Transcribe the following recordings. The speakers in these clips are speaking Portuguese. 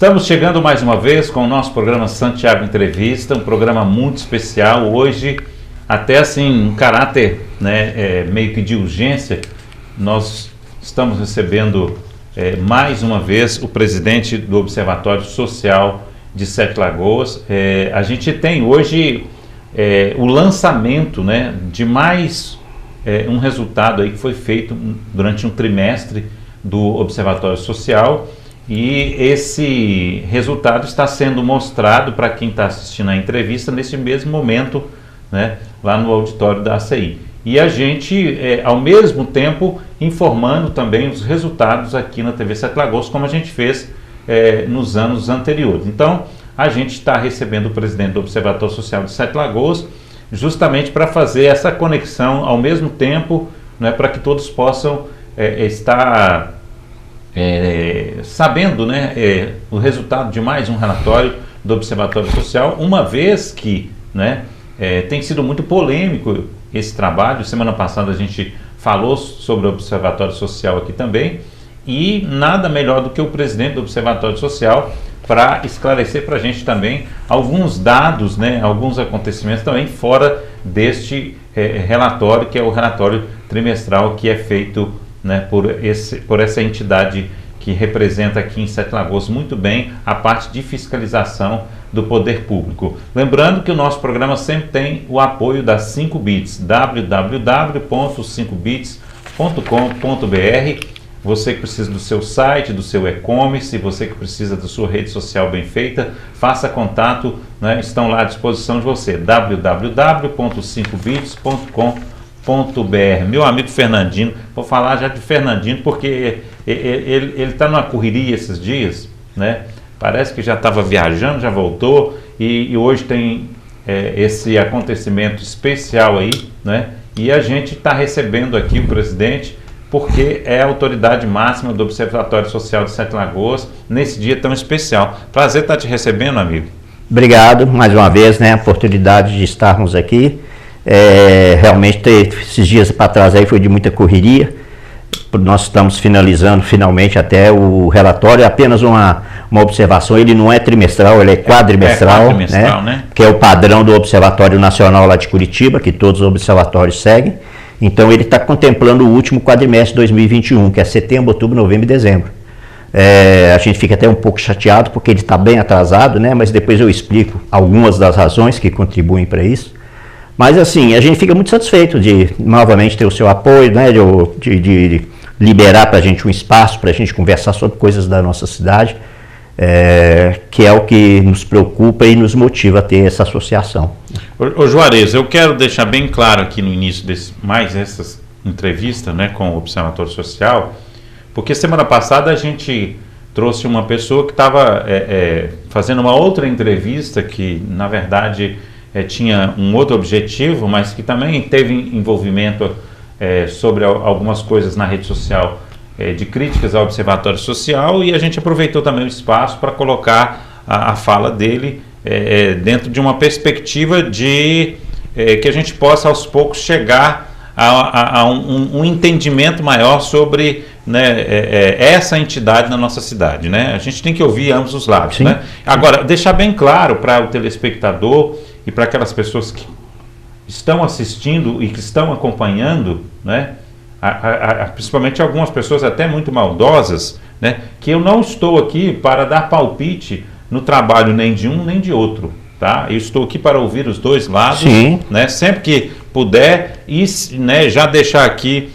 Estamos chegando mais uma vez com o nosso programa Santiago Entrevista, um programa muito especial. Hoje, até assim, um caráter meio que de urgência, nós estamos recebendo mais uma vez o presidente do Observatório Social de Sete Lagoas. A gente tem hoje o lançamento de mais um resultado aí que foi feito durante um trimestre do Observatório Social. E esse resultado está sendo mostrado para quem está assistindo a entrevista nesse mesmo momento, lá no auditório da ACI. E a gente, ao mesmo tempo, informando também os resultados aqui na TV Sete Lagoas, como a gente fez nos anos anteriores. Então, a gente está recebendo o presidente do Observatório Social de Sete Lagoas, justamente para fazer essa conexão ao mesmo tempo, para que todos possam estar sabendo o resultado de mais um relatório do Observatório Social, uma vez que tem sido muito polêmico esse trabalho. Semana passada a gente falou sobre o Observatório Social aqui também, e nada melhor do que o presidente do Observatório Social para esclarecer para a gente também alguns dados, alguns acontecimentos também fora deste relatório, que é o relatório trimestral que é feito por essa entidade que representa aqui em Sete Lagoas muito bem a parte de fiscalização do poder público. Lembrando que o nosso programa sempre tem o apoio da 5bits, www.5bits.com.br. Você que precisa do seu site, do seu e-commerce, você que precisa da sua rede social bem feita, faça contato, estão lá à disposição de você, www.5bits.com.br. Meu amigo Fernandinho, vou falar já de Fernandinho porque ele está numa correria esses dias, parece que já estava viajando, já voltou, e hoje tem esse acontecimento especial aí, e a gente está recebendo aqui o presidente porque é a autoridade máxima do Observatório Social de Sete Lagoas nesse dia tão especial. Prazer estar te recebendo, amigo. Obrigado mais uma vez, a oportunidade de estarmos aqui. Realmente esses dias para trás aí foi de muita correria. Nós estamos finalizando finalmente até o relatório. Apenas uma observação: ele não é trimestral, ele é quadrimestral, que é o padrão do Observatório Nacional lá de Curitiba, que todos os observatórios seguem. Então ele está contemplando o último quadrimestre de 2021, que é setembro, outubro, novembro e dezembro. A gente fica até um pouco chateado porque ele está bem atrasado, mas depois eu explico algumas das razões que contribuem para isso. Mas assim, a gente fica muito satisfeito de novamente ter o seu apoio, de liberar para a gente um espaço para a gente conversar sobre coisas da nossa cidade, que é o que nos preocupa e nos motiva a ter essa associação. Ô Juarez, eu quero deixar bem claro aqui no início mais essa entrevista com o Observatório Social, porque semana passada a gente trouxe uma pessoa que estava fazendo uma outra entrevista que, na verdade, tinha um outro objetivo, mas que também teve envolvimento sobre algumas coisas na rede social de críticas ao Observatório Social, e a gente aproveitou também o espaço para colocar a fala dele dentro de uma perspectiva de que a gente possa aos poucos chegar a um entendimento maior sobre essa entidade na nossa cidade. A gente tem que ouvir ambos os lados. Agora, deixar bem claro para o telespectador e para aquelas pessoas que estão assistindo e que estão acompanhando, principalmente algumas pessoas até muito maldosas, que eu não estou aqui para dar palpite no trabalho nem de um nem de outro, tá? Eu estou aqui para ouvir os dois lados, sempre que puder, e já deixar aqui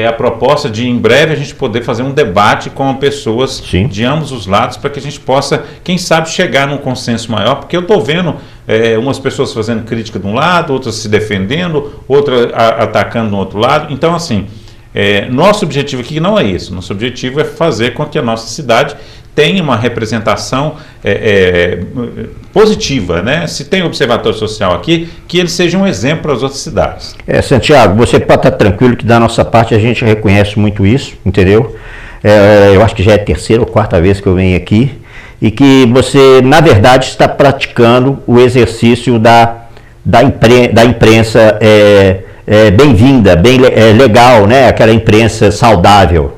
a proposta de em breve a gente poder fazer um debate com pessoas de ambos os lados, para que a gente possa, quem sabe, chegar num consenso maior, porque eu estou vendo umas pessoas fazendo crítica de um lado, outras se defendendo, outras atacando do outro lado. Então, assim, nosso objetivo aqui não é isso. Nosso objetivo é fazer com que a nossa cidade tenha uma representação positiva, Se tem observatório social aqui, que ele seja um exemplo para as outras cidades. Santiago, você pode estar tranquilo que da nossa parte a gente reconhece muito isso, entendeu? Eu acho que já é a terceira ou quarta vez que eu venho aqui, e que você, na verdade, está praticando o exercício da imprensa bem-vinda, bem legal, aquela imprensa saudável,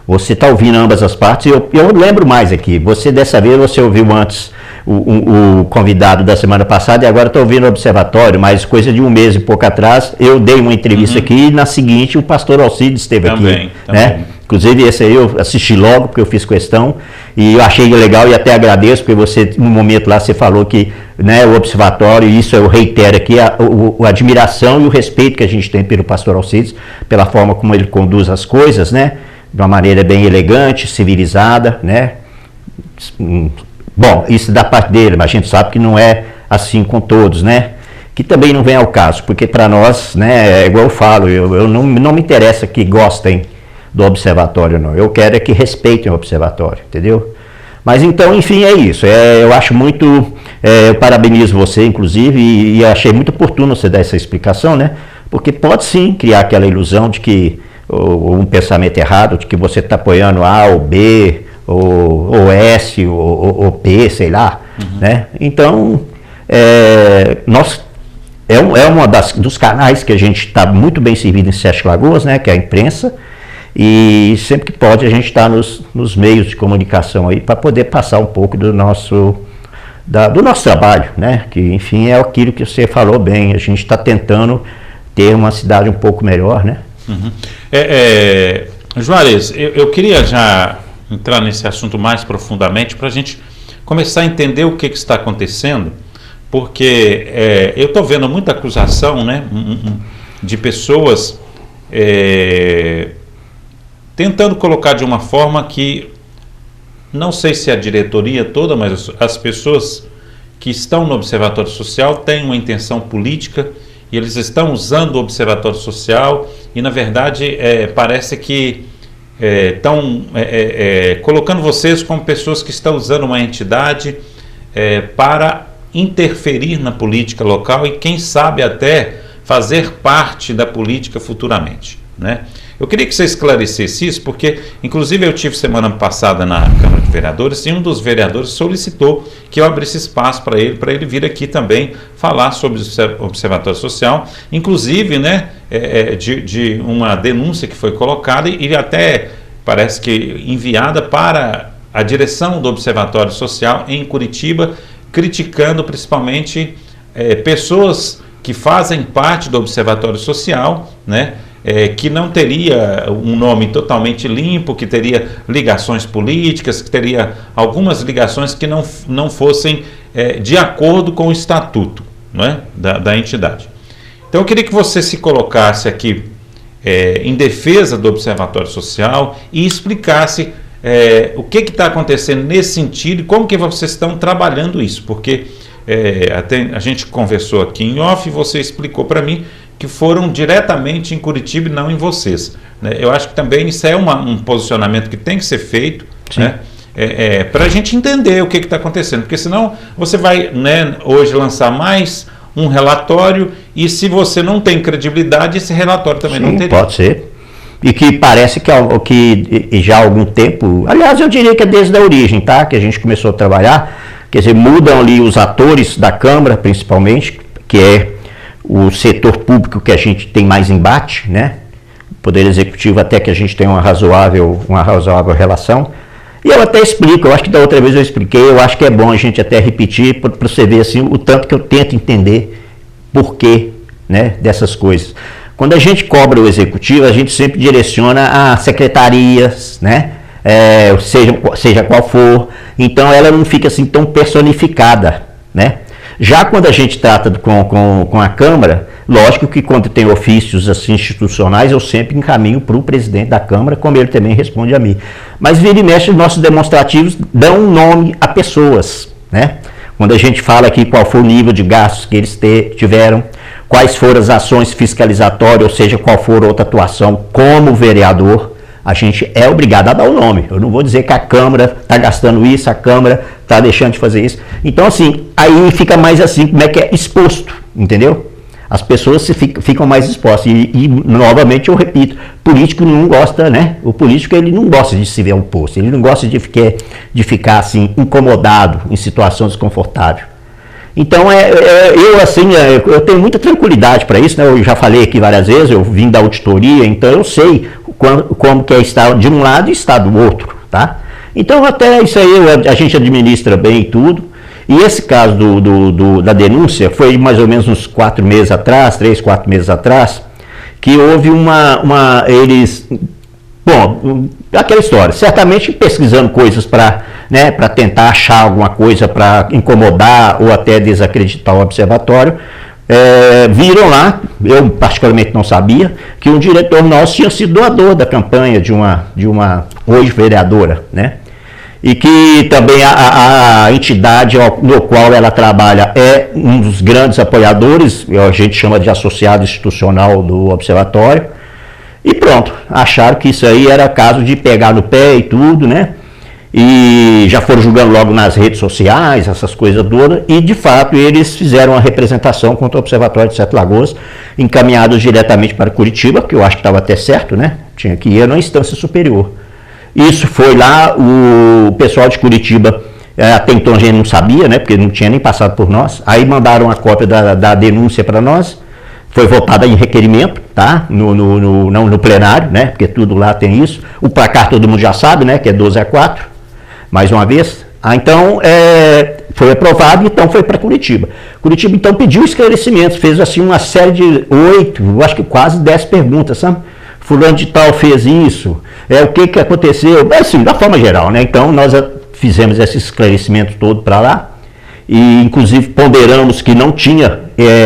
Você está ouvindo ambas as partes. Eu lembro mais aqui. Você, dessa vez, você ouviu antes o convidado da semana passada e agora está ouvindo o observatório, mas coisa de um mês e pouco atrás, eu dei uma entrevista aqui e na seguinte o pastor Alcides esteve aqui. Né? Inclusive esse aí eu assisti logo, porque eu fiz questão, e eu achei legal e até agradeço, porque você, no momento lá, você falou que, né, o observatório, e isso eu reitero aqui, a admiração e o respeito que a gente tem pelo pastor Alcides, pela forma como ele conduz as coisas, né, de uma maneira bem elegante, civilizada, né. Bom, isso da parte dele, mas a gente sabe que não é assim com todos, né? Que também não vem ao caso, porque para nós, né, é igual eu falo, eu não me interessa que gostem do observatório, não. Eu quero é que respeitem o observatório, entendeu? Mas então, enfim, é isso. Eu acho muito, eu parabenizo você, inclusive, e achei muito oportuno você dar essa explicação, né? Porque pode sim criar aquela ilusão de que, ou um pensamento errado, de que você está apoiando A ou B, ou S, ou P, sei lá, né? Então, é uma dos canais que a gente está muito bem servido em Sete Lagoas, né? Que é a imprensa, e sempre que pode a gente está nos meios de comunicação aí para poder passar um pouco do nosso trabalho, né? Que, enfim, é aquilo que você falou bem, a gente está tentando ter uma cidade um pouco melhor, né? Juarez, eu queria já entrar nesse assunto mais profundamente para a gente começar a entender o que está acontecendo, porque eu estou vendo muita acusação, né, de pessoas tentando colocar de uma forma que, não sei se a diretoria toda, mas as pessoas que estão no Observatório Social têm uma intenção política e eles estão usando o Observatório Social e, na verdade, parece que estão colocando vocês como pessoas que estão usando uma entidade para interferir na política local e, quem sabe, até fazer parte da política futuramente, né? Eu queria que você esclarecesse isso, porque, inclusive, eu tive semana passada na Câmara de Vereadores e um dos vereadores solicitou que eu abrisse espaço para ele vir aqui também falar sobre o Observatório Social, inclusive, né, de uma denúncia que foi colocada e até parece que enviada para a direção do Observatório Social em Curitiba, criticando principalmente pessoas que fazem parte do Observatório Social, né? Que não teria um nome totalmente limpo, que teria ligações políticas, que teria algumas ligações que não fossem de acordo com o estatuto, né, da entidade. Então eu queria que você se colocasse aqui em defesa do Observatório Social e explicasse o que está acontecendo nesse sentido e como que vocês estão trabalhando isso, porque até a gente conversou aqui em off e você explicou para mim que foram diretamente em Curitiba e não em vocês, né? Eu acho que também isso é um posicionamento que tem que ser feito, né? Para a gente entender o que está acontecendo, porque senão você vai, né, hoje lançar mais um relatório e se você não tem credibilidade, esse relatório também não teria. Pode ser. E que parece que já há algum tempo, aliás, eu diria que é desde a origem, tá? Que a gente começou a trabalhar, quer dizer, mudam ali os atores da Câmara, principalmente, que é o setor público que a gente tem mais embate, né? O Poder Executivo até que a gente tem uma razoável relação. E eu até explico, eu acho que da outra vez eu expliquei, eu acho que é bom a gente até repetir para você ver assim, o tanto que eu tento entender porquê, né, dessas coisas. Quando a gente cobra o Executivo, a gente sempre direciona a secretarias, né? Seja qual for, então ela não fica assim tão personificada, né? Já quando a gente trata com a Câmara, lógico que quando tem ofícios assim, institucionais, eu sempre encaminho para o presidente da Câmara, como ele também responde a mim. Mas vira e mexe, os nossos demonstrativos dão um nome a pessoas, né? Quando a gente fala aqui qual foi o nível de gastos que eles tiveram, quais foram as ações fiscalizatórias, ou seja, qual for outra atuação como vereador, a gente é obrigado a dar o nome. Eu não vou dizer que a Câmara está gastando isso, a Câmara está deixando de fazer isso. Então, assim, aí fica mais assim, como é que é exposto, entendeu? As pessoas ficam mais expostas. E, novamente, eu repito, político não gosta, né? O político, ele não gosta de se ver oposto, ele não gosta de ficar assim, incomodado, em situação desconfortável. Então, eu tenho muita tranquilidade para isso, né? Eu já falei aqui várias vezes, eu vim da auditoria, então eu sei como que é estar de um lado e estar do outro, tá? Então até isso aí a gente administra bem e tudo. E esse caso da denúncia foi mais ou menos uns 4 meses atrás, 3, 4 meses atrás, que houve eles, bom, aquela história, certamente pesquisando coisas para tentar achar alguma coisa para incomodar ou até desacreditar o observatório, viram lá, eu particularmente não sabia, que um diretor nosso tinha sido doador da campanha de uma hoje vereadora, né? E que também a entidade no qual ela trabalha é um dos grandes apoiadores, a gente chama de associado institucional do observatório, e pronto, acharam que isso aí era caso de pegar no pé e tudo, né? E já foram julgando logo nas redes sociais, essas coisas todas, e de fato eles fizeram uma representação contra o Observatório de Sete Lagoas, encaminhados diretamente para Curitiba, que eu acho que estava até certo, né? Tinha que ir na instância superior. Isso foi lá, o pessoal de Curitiba, até então a gente não sabia, né, porque não tinha nem passado por nós, aí mandaram a cópia da denúncia para nós, foi votada em requerimento, tá, no plenário, né, porque tudo lá tem isso, o placar todo mundo já sabe, né, que é 12-4, mais uma vez, então foi aprovado, então foi para Curitiba. Curitiba então pediu esclarecimentos, fez assim uma série de 8, eu acho que quase 10 perguntas, sabe? Fulano de tal fez isso, o que aconteceu, assim, da forma geral, né? Então nós fizemos esse esclarecimento todo para lá, e inclusive ponderamos que não tinha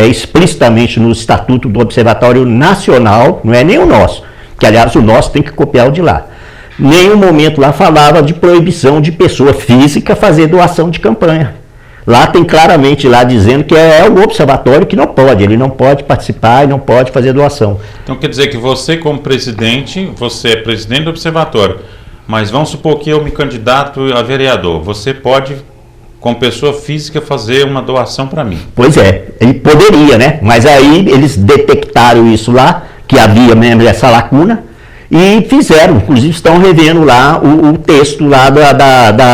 explicitamente no Estatuto do Observatório Nacional, não é nem o nosso, que aliás o nosso tem que copiar o de lá. Nenhum momento lá falava de proibição de pessoa física fazer doação de campanha. Lá tem claramente lá dizendo que é o observatório que não pode, ele não pode participar e não pode fazer doação. Então quer dizer que você como presidente, você é presidente do observatório, mas vamos supor que eu me candidato a vereador, você pode, como pessoa física, fazer uma doação para mim? Pois é, ele poderia, né? Mas aí eles detectaram isso lá, que havia mesmo essa lacuna, e fizeram, inclusive estão revendo lá o texto lá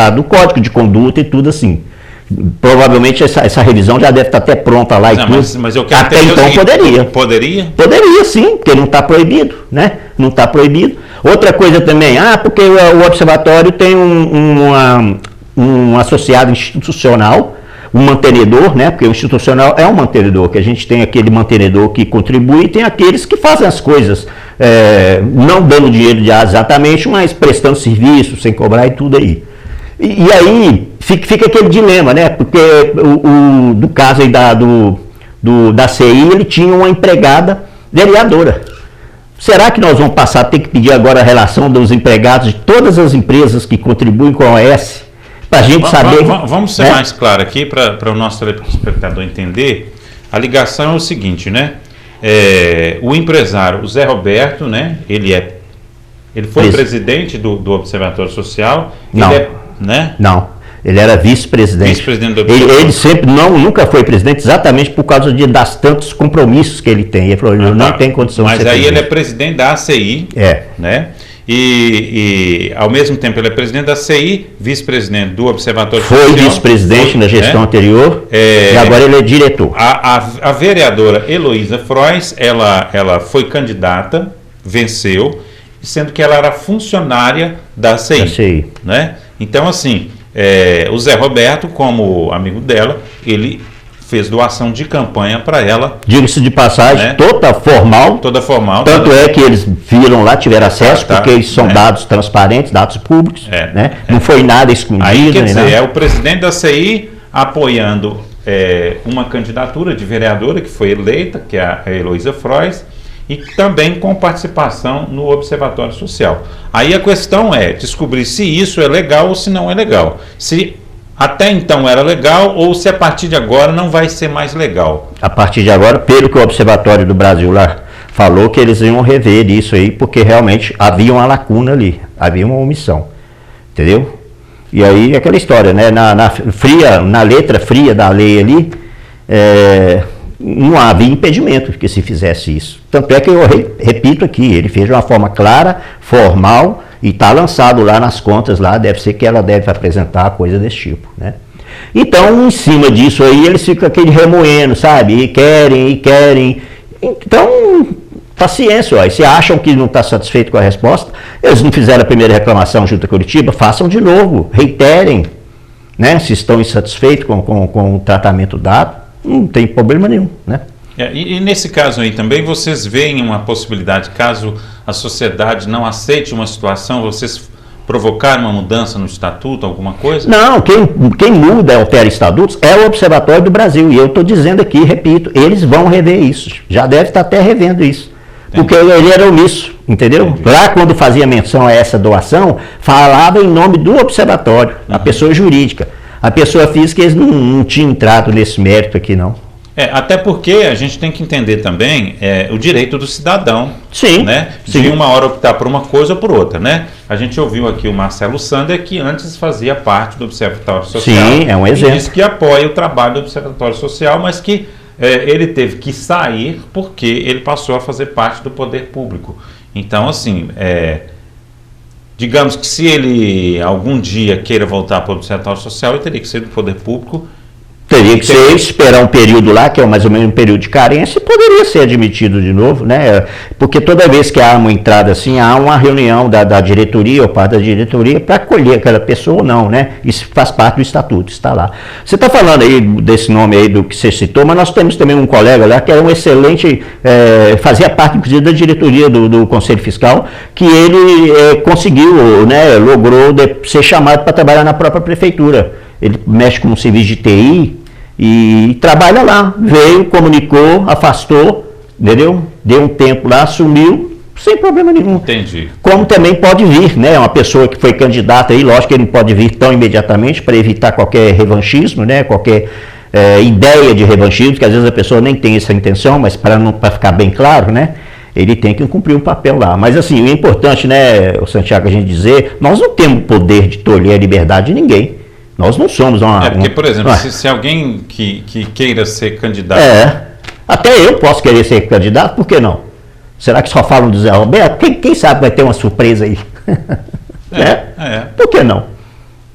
do Código de Conduta e tudo assim. Provavelmente essa revisão já deve estar até pronta lá. Não, mas eu quero até então poderia. Poderia? Poderia sim, porque não está proibido, né? Não está proibido. Outra coisa também, porque o observatório tem um associado institucional, um mantenedor, né? Porque o institucional é um mantenedor, que a gente tem aquele mantenedor que contribui e tem aqueles que fazem as coisas, não dando dinheiro exatamente, mas prestando serviço, sem cobrar e tudo aí. E aí fica aquele dilema, né? Porque do caso aí da CI, ele tinha uma empregada vereadora. Será que nós vamos passar a ter que pedir agora a relação dos empregados de todas as empresas que contribuem com a OS? Para a gente saber... Vamos ser mais claro aqui, para o nosso telespectador entender. A ligação é o seguinte, né? O empresário, o Zé Roberto, né? Ele foi presidente do Observatório Social. Não. Né? Não, ele era vice-presidente. Vice-presidente do ele sempre nunca foi presidente, exatamente por causa das tantos compromissos que ele tem. Ele falou, não tem condição de ser presidente. Mas aí ele é presidente da ACI, né? E ao mesmo tempo ele é presidente da CI, vice-presidente do Observatório Social. Foi vice-presidente na gestão anterior e agora ele é diretor. A vereadora Heloísa Frois, ela foi candidata, venceu, sendo que ela era funcionária da CI. Né? Então, assim, o Zé Roberto, como amigo dela, ele fez doação de campanha para ela. Diga-se de passagem, né? Toda formal. Tanto é que eles viram lá, tiveram acesso, porque eles são dados transparentes, dados públicos. Né? Não foi nada escondido. Aí, quer dizer, é o presidente da CI apoiando uma candidatura de vereadora que foi eleita, que é a Heloísa Frois, e também com participação no Observatório Social. Aí a questão é descobrir se isso é legal ou se não é legal. Se até então era legal ou se a partir de agora não vai ser mais legal. A partir de agora, pelo que o Observatório do Brasil lá falou, que eles iam rever isso aí, porque realmente havia uma lacuna ali, havia uma omissão. Entendeu? E aí aquela história, né? Na letra fria da lei ali, não havia impedimento que se fizesse isso. Tanto é que eu repito aqui, ele fez de uma forma clara, formal, e está lançado lá nas contas, lá deve ser que ela deve apresentar coisa desse tipo, né? Então, em cima disso aí, eles ficam aquele remoendo, sabe? E querem. Então, paciência, ó, e se acham que não está satisfeito com a resposta, eles não fizeram a primeira reclamação junto a Curitiba, façam de novo, reiterem, né, se estão insatisfeitos com o tratamento dado, não tem problema nenhum, né? E nesse caso aí também, vocês veem uma possibilidade, caso a sociedade não aceite uma situação, vocês provocar uma mudança no estatuto, alguma coisa? Não, quem muda, altera estatutos, é o Observatório do Brasil. E eu estou dizendo aqui, repito, eles vão rever isso. Já deve estar até revendo isso. Entendi. Porque ele era omisso, entendeu? Entendi. Lá, quando fazia menção a essa doação, falava em nome do Observatório, a pessoa jurídica. A pessoa física, eles não tinham entrado nesse mérito aqui, não. Até porque a gente tem que entender também o direito do cidadão, sim, né? Sim. De uma hora optar por uma coisa ou por outra, né? A gente ouviu aqui o Marcelo Sander, que antes fazia parte do Observatório Social. Sim, é um exemplo. E disse que apoia o trabalho do Observatório Social, mas que ele teve que sair porque ele passou a fazer parte do poder público. Então, assim, digamos que se ele algum dia queira voltar para o Observatório Social, ele teria que ser do poder público. Teria que ser, esperar um período lá, que é mais ou menos um período de carência, e poderia ser admitido de novo, né? Porque toda vez que há uma entrada assim, há uma reunião da diretoria ou parte da diretoria para acolher aquela pessoa ou não, né? Isso faz parte do estatuto, está lá. Você está falando aí desse nome aí do que você citou, mas nós temos também um colega lá que era um excelente, fazia parte inclusive da diretoria do Conselho Fiscal, que ele conseguiu, né, logrou ser chamado para trabalhar na própria prefeitura. Ele mexe com um serviço de TI e trabalha lá. Veio, comunicou, afastou, entendeu? Deu um tempo lá, sumiu, sem problema nenhum. Entendi. Como também pode vir, né? Uma pessoa que foi candidata aí, lógico que ele não pode vir tão imediatamente para evitar qualquer revanchismo, né? Qualquer ideia de revanchismo, porque às vezes a pessoa nem tem essa intenção, mas para ficar bem claro, né? Ele tem que cumprir um papel lá. Mas assim, o importante, né, o Santiago, a gente dizer, nós não temos poder de tolher a liberdade de ninguém. Nós não somos uma... porque, por exemplo, se alguém que queira ser candidato... até eu posso querer ser candidato, por que não? Será que só falam do Zé Roberto? Quem sabe vai ter uma surpresa aí? Por que não?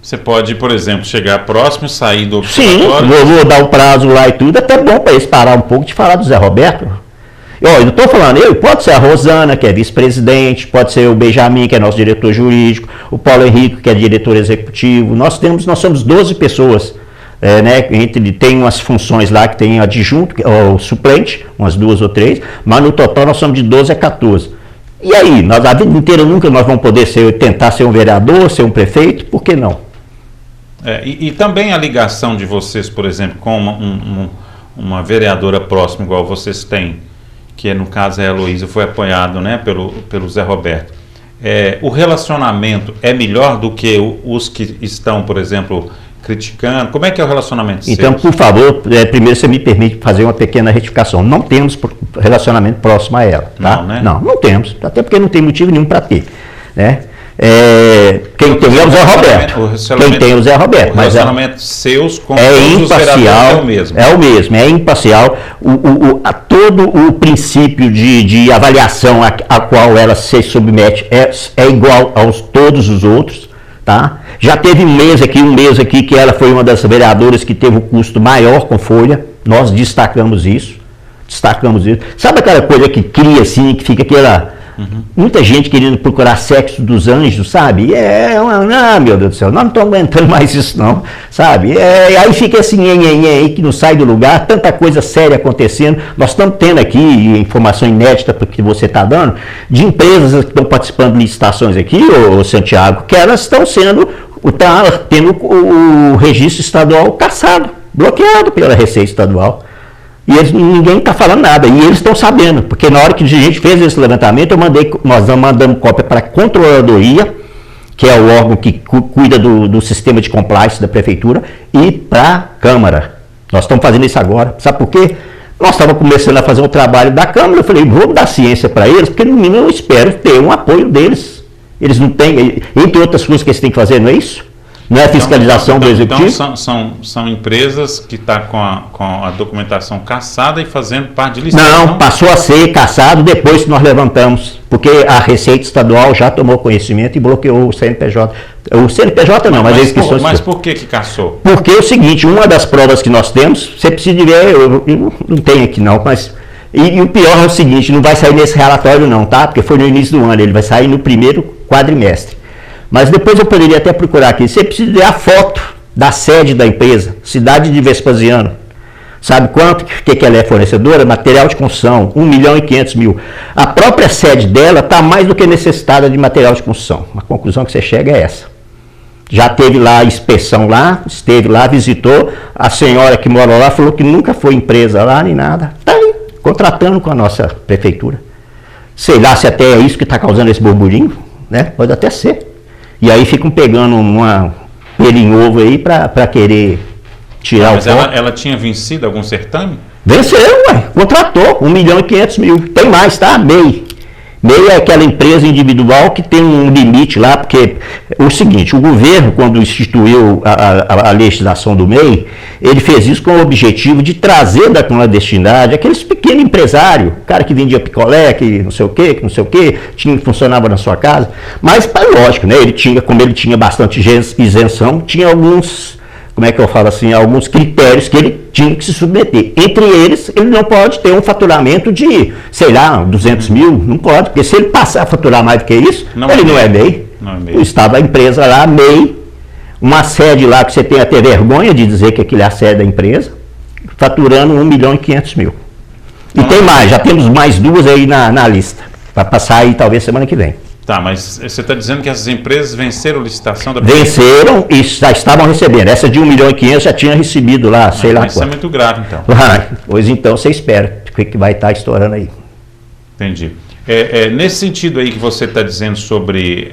Você pode, por exemplo, chegar próximo, sair do observatório... Sim, vou dar um prazo lá e tudo, até bom para eles parar um pouco de falar do Zé Roberto. Eu não estou falando, pode ser a Rosana, que é vice-presidente, pode ser o Benjamin, que é nosso diretor jurídico, o Paulo Henrique, que é diretor executivo. Nós somos 12 pessoas, né? Tem umas funções lá que tem adjunto, o suplente, umas 2 ou 3, mas no total nós somos de 12 a 14. E aí, a vida inteira nunca nós vamos poder tentar ser um vereador, ser um prefeito, por que não? E também a ligação de vocês, por exemplo, com uma vereadora próxima, igual vocês têm, que no caso é a Heloísa, foi apoiado, né, pelo Zé Roberto. O relacionamento é melhor do que os que estão, por exemplo, criticando? Como é que é o relacionamento seu? Então, por favor, primeiro você me permite fazer uma pequena retificação. Não temos relacionamento próximo a ela. Tá? Não, né? Não temos. Até porque não tem motivo nenhum para ter. Né? Quem tem é o Zé Roberto. Quem tem é o Zé Roberto. O relacionamento seus com os vereadores é o mesmo. É o mesmo, é imparcial. Todo o princípio de avaliação a qual ela se submete é igual aos todos os outros. Tá? Já teve um mês aqui que ela foi uma das vereadoras que teve o custo maior com folha. Nós destacamos isso. Sabe aquela coisa que cria assim, que fica aquela... Muita gente querendo procurar sexo dos anjos, sabe? Meu Deus do céu, nós não estamos aguentando mais isso não, sabe? Aí fica assim, aí que não sai do lugar, tanta coisa séria acontecendo. Nós estamos tendo aqui informação inédita que você está dando, de empresas que estão participando de licitações aqui, ô Santiago, que elas estão tendo o registro estadual cassado, bloqueado pela Receita Estadual. E ninguém está falando nada, e eles estão sabendo, porque na hora que a gente fez esse levantamento, nós mandamos cópia para a Controladoria, que é o órgão que cuida do sistema de compliance da Prefeitura, e para a Câmara. Nós estamos fazendo isso agora. Sabe por quê? Nós estávamos começando a fazer o trabalho da Câmara, eu falei, vou dar ciência para eles, porque no mínimo eu espero ter um apoio deles. Eles não têm, entre outras coisas que eles têm que fazer, não é isso? Não é a fiscalização do Executivo? Então são empresas que estão com a documentação cassada e fazendo parte de licitação? Não, passou a ser cassado depois que nós levantamos, porque a Receita Estadual já tomou conhecimento e bloqueou o CNPJ. O CNPJ não, mas eles que são... Mas por que cassou? Porque é o seguinte, uma das provas que nós temos, você precisa de ver, eu não tenho aqui não, mas E o pior é o seguinte, não vai sair nesse relatório não, tá? Porque foi no início do ano, ele vai sair no primeiro quadrimestre. Mas depois eu poderia até procurar aqui. Você precisa ver a foto da sede da empresa, cidade de Vespasiano. Sabe quanto que ela é fornecedora? Material de construção, 1.500.000. A própria sede dela está mais do que necessitada de material de construção. A conclusão que você chega é essa. Já teve lá a inspeção lá, esteve lá, visitou. A senhora que mora lá falou que nunca foi empresa lá, nem nada. Está aí, contratando com a nossa prefeitura. Sei lá se até é isso que está causando esse burburinho, né? Pode até ser. E aí ficam pegando uma pelo em ovo aí para querer tirar mas o foco. Ela tinha vencido algum certame? Venceu, ué. Contratou 1.500.000. Tem mais, tá? MEI. MEI é aquela empresa individual que tem um limite lá, porque o seguinte, o governo, quando instituiu a legislação do MEI, ele fez isso com o objetivo de trazer da clandestinidade aqueles pequenos empresários, cara que vendia picolé, que não sei o quê, funcionava na sua casa, mas, lógico, né, como ele tinha bastante isenção, tinha alguns, como é que eu falo assim, alguns critérios que ele tinha que se submeter. Entre eles, ele não pode ter um faturamento de, sei lá, 200.000, não pode, porque se ele passar a faturar mais do que isso, ele não é MEI. Estava a empresa lá, MEI, uma sede lá que você tem até vergonha de dizer que aquilo é a sede da empresa, faturando 1.500.000. E tem mais, já temos mais duas aí na lista, para passar aí talvez semana que vem. Tá, mas você está dizendo que essas empresas venceram a licitação da Venceram e já estavam recebendo. Essa de 1.500.000 já tinha recebido lá, sei lá quanto. Isso é muito grave, então. Pois então, você espera o que vai estar estourando aí. Entendi. Nesse sentido aí que você está dizendo sobre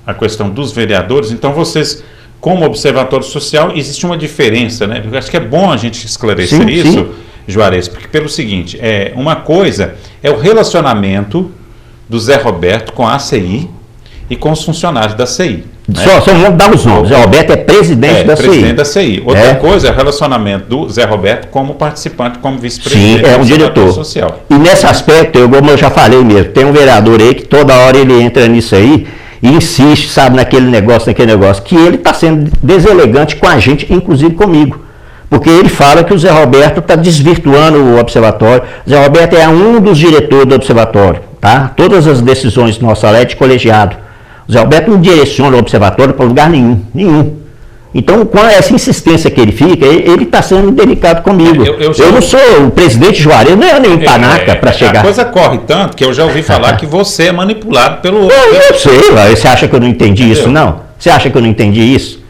a questão dos vereadores, então vocês, como observatório social, existe uma diferença, né? Eu acho que é bom a gente esclarecer isso, Juarez, porque pelo seguinte, uma coisa é o relacionamento do Zé Roberto com a ACI e com os funcionários da CI. Né? Só vamos dar os nomes. Zé Roberto é presidente da CI. Presidente da CI. Outra coisa é o relacionamento do Zé Roberto como participante, como vice-presidente. Sim, é um diretor social. E nesse aspecto, como eu já falei mesmo, tem um vereador aí que toda hora ele entra nisso aí e insiste, sabe, naquele negócio, que ele está sendo deselegante com a gente, inclusive comigo. Porque ele fala que o Zé Roberto está desvirtuando o observatório. O Zé Roberto é um dos diretores do observatório, tá? Todas as decisões nossas lá é de colegiado. O Zé Roberto não direciona o observatório para lugar nenhum. Então, com essa insistência que ele fica, ele está sendo delicado comigo. Eu não sou o presidente Juarez, não é nenhum panaca para chegar. A coisa corre tanto que eu já ouvi falar que você é manipulado pelo... Eu sei, você acha que eu não entendi isso, não? Você acha que eu não entendi isso?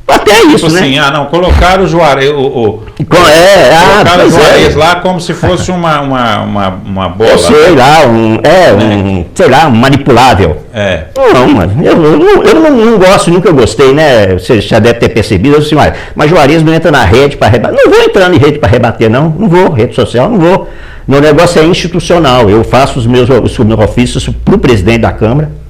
Até isso, né? Assim, colocaram o Juarez, colocaram o Juarez lá como se fosse uma bola. Eu sei lá, um manipulável. Não, mas eu não gosto, nunca gostei, né? Você já deve ter percebido, assim, mas Juarez não entra na rede para rebater. Não vou entrar em rede para rebater, não vou, rede social, não vou. Meu negócio é institucional, eu faço os meus ofícios para o presidente da Câmara.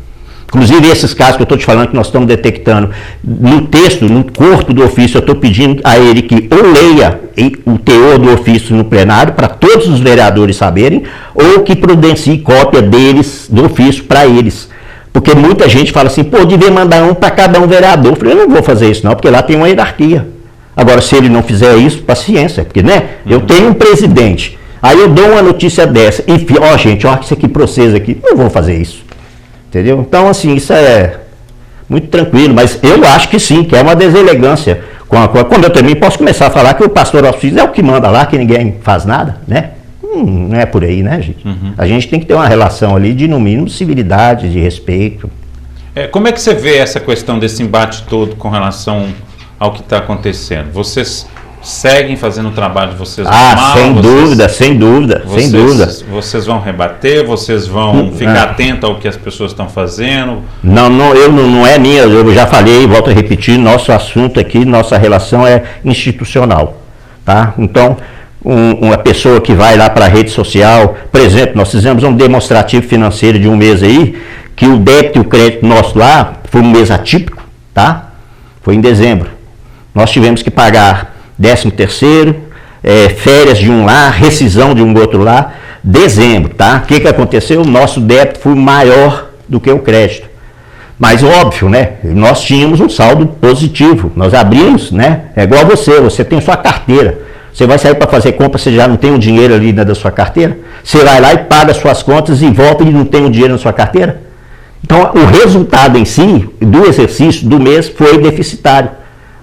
Inclusive, esses casos que eu estou te falando que nós estamos detectando, no texto, no corpo do ofício, eu estou pedindo a ele que ou leia o teor do ofício no plenário, para todos os vereadores saberem, ou que prudencie cópia deles, do ofício, para eles. Porque muita gente fala assim, devia mandar um para cada um vereador. Eu falei, eu não vou fazer isso não, porque lá tem uma hierarquia. Agora, se ele não fizer isso, paciência, porque, né, eu tenho um presidente, aí eu dou uma notícia dessa, e, gente, isso aqui para vocês aqui, não vou fazer isso. Entendeu? Então, assim, isso é muito tranquilo, mas eu acho que sim, que é uma deselegância. Quando eu também posso começar a falar que o pastor Alcides é o que manda lá, que ninguém faz nada, né? Não é por aí, né, gente? A gente tem que ter uma relação ali de, no mínimo, civilidade, de respeito. Como é que você vê essa questão desse embate todo com relação ao que está acontecendo? Vocês seguem fazendo o trabalho de vocês normal? Sem dúvida. Vocês vão rebater, vocês vão ficar atentos ao que as pessoas estão fazendo? Não é minha, eu já falei, volto a repetir, nosso assunto aqui, nossa relação é institucional, tá? Então, uma pessoa que vai lá para a rede social, por exemplo, nós fizemos um demonstrativo financeiro de um mês aí, que o débito e o crédito nosso lá foi um mês atípico, tá? Foi em dezembro. Nós tivemos que pagar 13º, férias de um lá, rescisão de um outro lá, dezembro, tá? O que aconteceu? O nosso débito foi maior do que o crédito. Mas óbvio, né? Nós tínhamos um saldo positivo. Nós abrimos, né? É igual você tem sua carteira. Você vai sair para fazer compra, você já não tem o dinheiro ali da sua carteira? Você vai lá e paga as suas contas e volta e não tem o dinheiro na sua carteira? Então, o resultado em si, do exercício, do mês, foi deficitário.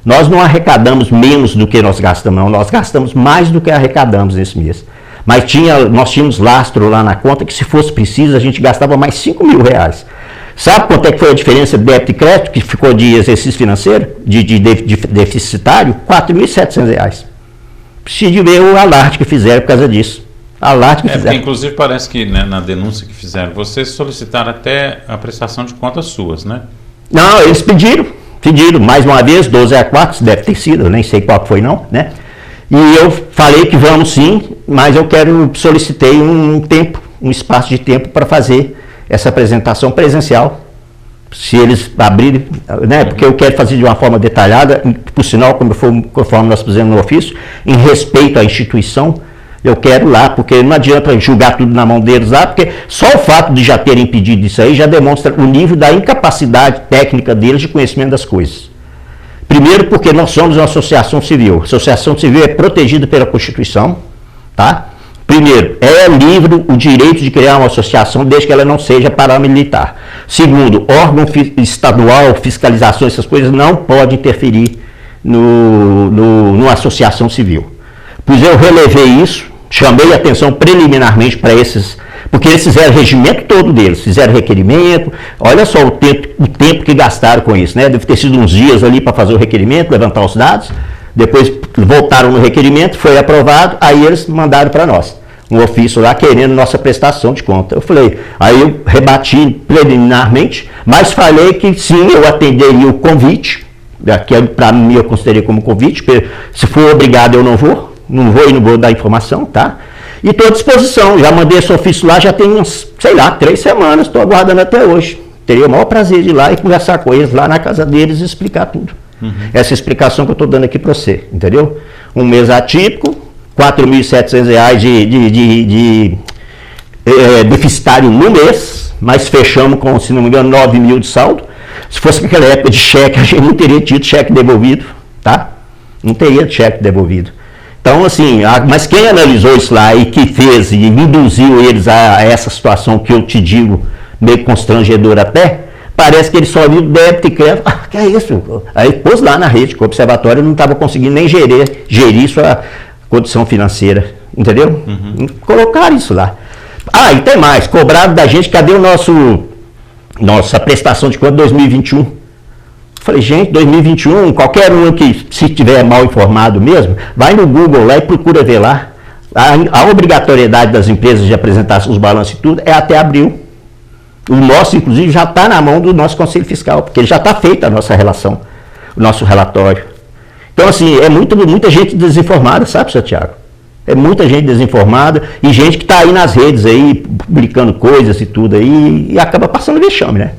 Nós não arrecadamos menos do que nós gastamos, não. Nós gastamos mais do que arrecadamos nesse mês. Mas nós tínhamos lastro lá na conta que, se fosse preciso, a gente gastava mais R$5.000. Sabe quanto é que foi a diferença de débito e crédito que ficou de exercício financeiro, de deficitário? R$4.700. Precisa de ver o alarde que fizeram por causa disso. Porque, inclusive, parece que, né, na denúncia que fizeram, vocês solicitaram até a prestação de contas suas, né? Não, eles pediram, mais uma vez, 12/4, deve ter sido, eu nem sei qual foi não, né? E eu falei que vamos sim, mas solicitei um espaço de tempo para fazer essa apresentação presencial, se eles abrirem, né? Porque eu quero fazer de uma forma detalhada, por sinal, conforme nós fizemos no ofício, em respeito à instituição. Eu quero lá, porque não adianta julgar tudo na mão deles lá, porque só o fato de já terem pedido isso aí já demonstra o nível da incapacidade técnica deles de conhecimento das coisas. Primeiro, porque nós somos uma associação civil. A associação civil é protegida pela Constituição, tá? Primeiro, é livre o direito de criar uma associação desde que ela não seja paramilitar. Segundo, órgão estadual, fiscalização, essas coisas não pode interferir numa associação civil. Pois eu relevei isso, chamei a atenção preliminarmente para esses, porque eles fizeram o regimento todo deles, fizeram requerimento, olha só o tempo que gastaram com isso, né? Deve ter sido uns dias ali para fazer o requerimento, levantar os dados, depois voltaram no requerimento, foi aprovado, aí eles mandaram para nós um ofício lá querendo nossa prestação de conta. Eu falei, aí eu rebati preliminarmente, mas falei que sim, eu atenderia o convite, que para mim eu considerei como convite, porque se for obrigado eu não vou e não vou dar informação, tá? E estou à disposição, já mandei esse ofício lá, já tem uns, 3 semanas, estou aguardando até hoje. Teria o maior prazer de ir lá e conversar com eles lá na casa deles e explicar tudo. Essa explicação que eu estou dando aqui para você, entendeu? Um mês atípico, R$4.700 de deficitário no mês, mas fechamos com, se não me engano, 9 mil de saldo. Se fosse naquela época de cheque, a gente não teria tido cheque devolvido, tá? Não teria cheque devolvido. Então, assim, mas quem analisou isso lá e que fez e induziu eles a essa situação que eu te digo, meio constrangedora até, parece que ele só viu débito e crédito. Que é isso? Aí pôs lá na rede, que o observatório não estava conseguindo nem gerir sua condição financeira, entendeu? Colocaram isso lá. E tem mais, cobraram da gente, cadê nossa prestação de conta 2021? Falei, gente, 2021, qualquer um que se estiver mal informado mesmo, vai no Google lá e procura ver lá. A obrigatoriedade das empresas de apresentar os balanços e tudo é até abril. O nosso, inclusive, já está na mão do nosso Conselho Fiscal, porque já está feita a nossa relação, o nosso relatório. Então, assim, é muita gente desinformada, sabe, seu Thiago? É muita gente desinformada e gente que está aí nas redes aí, publicando coisas e tudo aí, e acaba passando vexame, né?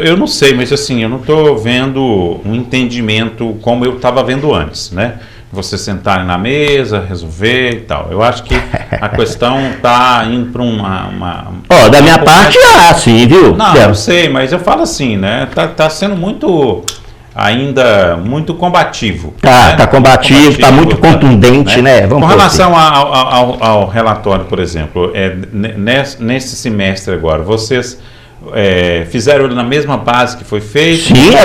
Eu não sei, mas assim, eu não estou vendo um entendimento como eu estava vendo antes, né? Você sentar na mesa, resolver e tal. Eu acho que a questão está indo para uma da minha parte, sim, viu? Não, eu sei, mas eu falo assim, né? Tá sendo ainda muito combativo. Tá combativo, está muito contundente, né? Com relação ao relatório, por exemplo, nesse semestre agora, vocês fizeram ele na mesma base que foi feito? Sim, é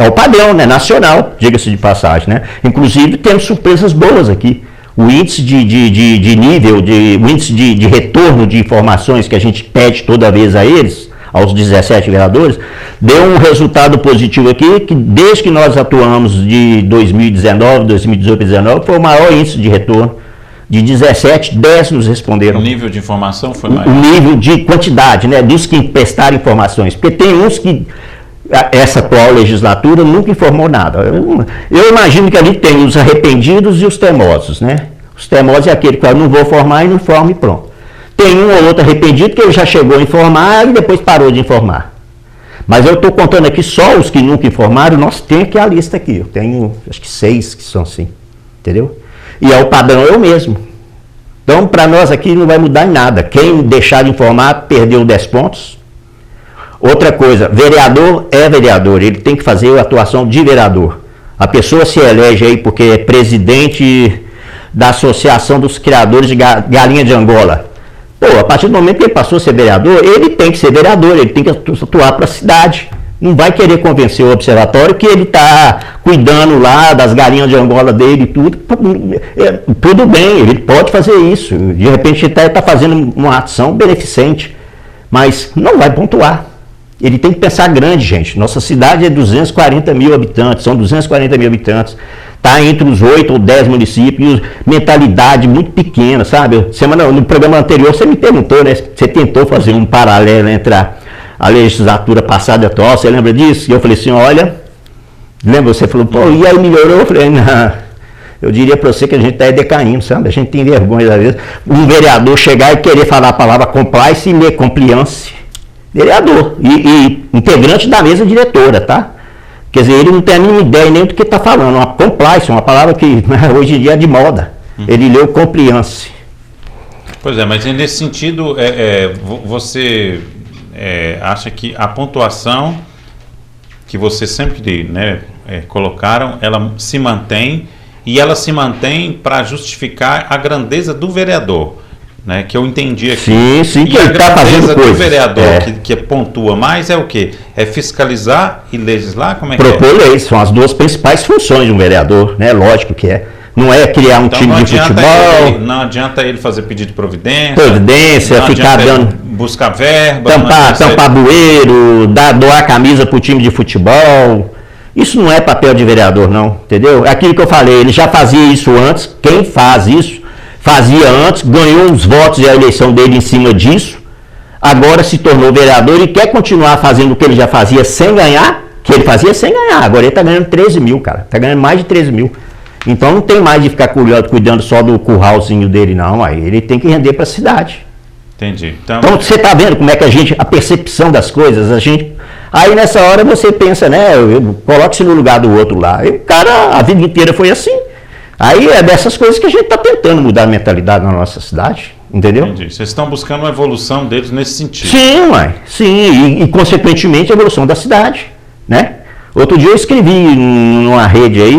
o padrão, né? Nacional, diga-se de passagem, né? Inclusive temos surpresas boas aqui. O índice o índice de retorno de informações que a gente pede toda vez a eles, aos 17 vereadores, deu um resultado positivo aqui, que desde que nós atuamos de 2019, 2018 e 2019, foi o maior índice de retorno. De 17, 10 nos responderam. O nível de informação foi maior? O nível de quantidade, né, dos que prestaram informações. Porque tem uns que, essa atual legislatura, nunca informou nada. Eu imagino que ali tem os arrependidos e os teimosos, né? Os teimosos é aquele que fala, não vou formar e não informa e pronto. Tem um ou outro arrependido que já chegou a informar e depois parou de informar. Mas eu estou contando aqui só os que nunca informaram, nós temos aqui a lista aqui. Eu tenho, acho que 6 que são assim, entendeu? E o padrão é o mesmo. Então, para nós aqui não vai mudar em nada. Quem deixar de informar, perdeu 10 pontos. Outra coisa, vereador é vereador, ele tem que fazer a atuação de vereador. A pessoa se elege aí porque é presidente da Associação dos Criadores de Galinha de Angola. Pô, a partir do momento que ele passou a ser vereador, ele tem que ser vereador, ele tem que atuar para a cidade. Não vai querer convencer o observatório que ele está cuidando lá das galinhas de Angola dele e tudo. Tudo bem, ele pode fazer isso. De repente ele está fazendo uma ação beneficente, mas não vai pontuar. Ele tem que pensar grande, gente. Nossa cidade é 240 mil habitantes, são 240 mil habitantes. Está entre os 8 ou 10 municípios, mentalidade muito pequena, sabe? No programa anterior você me perguntou, né? Você tentou fazer um paralelo entre a legislatura passada e atual, você lembra disso? E eu falei assim, olha, lembra? Você falou, pô, e aí melhorou? Eu falei, não, eu diria para você que a gente está decaindo, sabe? A gente tem vergonha, às vezes, um vereador chegar e querer falar a palavra compliance e ler compliance. Vereador e integrante da mesa diretora, tá? Quer dizer, ele não tem a mínima ideia nem do que está falando. Uma compliance, uma palavra que hoje em dia é de moda. Ele leu compliance. Pois é, mas nesse sentido, você acha que a pontuação que você sempre, né, colocaram, ela se mantém, e ela se mantém para justificar a grandeza do vereador, né, que eu entendi aqui. Sim, e que ele está fazendo coisa. Do vereador que pontua mais é o quê? É fiscalizar e legislar? Como é propor que é? leis, são as duas principais funções de um vereador, né? Lógico que é. Não é criar um time de futebol. Não adianta ele fazer pedido de providência. Ficar dando. Buscar verba. Tampar bueiro, doar camisa para o time de futebol. Isso não é papel de vereador, não. Entendeu? Aquilo que eu falei, ele já fazia isso antes. Quem faz isso, fazia antes, ganhou uns votos e a eleição dele em cima disso. Agora se tornou vereador e quer continuar fazendo o que ele já fazia sem ganhar, que ele fazia sem ganhar. Agora ele está ganhando 13 mil, cara. Está ganhando mais de 13 mil. Então não tem mais de ficar cuidando só do curralzinho dele, não. Aí ele tem que render para a cidade. Entendi. Então você está vendo como é que a percepção das coisas, aí nessa hora você pensa, né, coloque-se no lugar do outro lá. E o cara, a vida inteira foi assim. Aí é dessas coisas que a gente está tentando mudar a mentalidade na nossa cidade, entendeu? Entendi. Vocês estão buscando uma evolução deles nesse sentido. Sim, e consequentemente a evolução da cidade, né? Outro dia eu escrevi numa rede aí,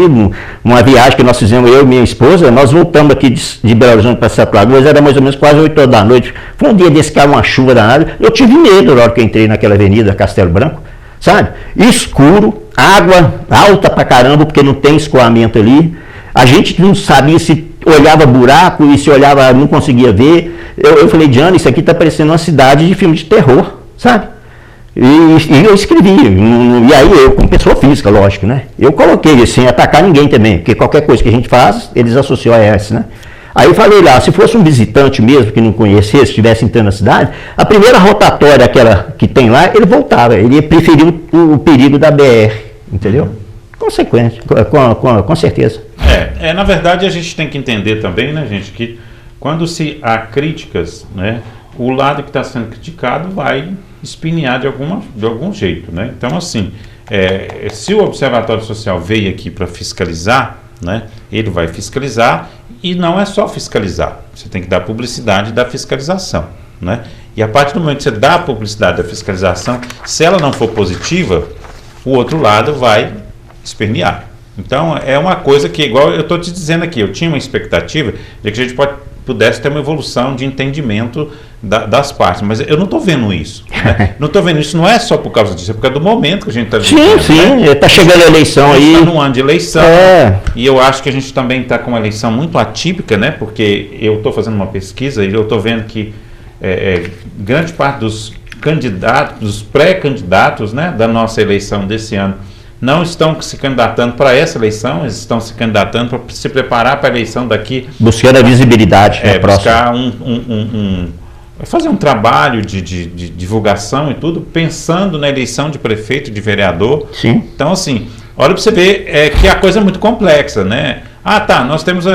uma viagem que nós fizemos, eu e minha esposa, nós voltamos aqui de Belo Horizonte para Sete Lagoas, era mais ou menos quase 8 horas da noite. Foi um dia desse que caiu uma chuva danada, eu tive medo na hora que eu entrei naquela avenida Castelo Branco, sabe? Escuro, água alta pra caramba, porque não tem escoamento ali. A gente não sabia se olhava buraco e se olhava, não conseguia ver. Eu falei, Diana, isso aqui está parecendo uma cidade de filme de terror, sabe? E eu escrevi, e aí eu, como pessoa física, lógico, né? Eu coloquei sem atacar ninguém também, porque qualquer coisa que a gente faz, eles associam a essa, né? Aí eu falei lá, se fosse um visitante mesmo, que não conhecesse, estivesse entrando na cidade, a primeira rotatória, aquela que tem lá, ele voltava, ele ia preferir o perigo da BR, entendeu? Consequente, com certeza. Na verdade a gente tem que entender também, né, gente, que quando se há críticas, né, o lado que está sendo criticado vai espinhar de algum jeito, né? Então, assim, se o Observatório Social veio aqui para fiscalizar, né, ele vai fiscalizar, e não é só fiscalizar, você tem que dar publicidade da fiscalização, né? E a partir do momento que você dá a publicidade da fiscalização, se ela não for positiva, o outro lado vai espernear. Então, é uma coisa que, igual eu estou te dizendo aqui, eu tinha uma expectativa de que a gente pudesse ter uma evolução de entendimento das partes, mas eu não estou vendo isso, né? Não estou vendo isso, não é só por causa disso, é por causa do momento que a gente está vivendo. Sim, está chegando a eleição aí. Está num ano de eleição, e eu acho que a gente também está com uma eleição muito atípica, né? Porque eu estou fazendo uma pesquisa e eu estou vendo que grande parte dos candidatos, dos pré-candidatos, né, da nossa eleição desse ano, não estão se candidatando para essa eleição, eles estão se candidatando para se preparar para a eleição daqui. Buscando a visibilidade. Buscar fazer um trabalho de divulgação e tudo, pensando na eleição de prefeito, de vereador. Sim. Então, assim, olha para você ver que a coisa é muito complexa, né? Nós temos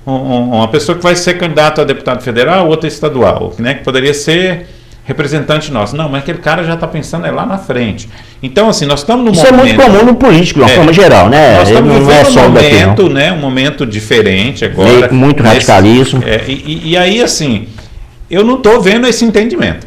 uma pessoa que vai ser candidato a deputado federal, outra estadual, né, que poderia ser representante nosso. Não, mas aquele cara já está pensando lá na frente. Então, assim, nós estamos num momento... Isso é muito comum no político, de uma forma geral, né? Nós estamos vivendo um momento, um momento diferente agora. Muito radicalismo. E aí, assim, eu não estou vendo esse entendimento.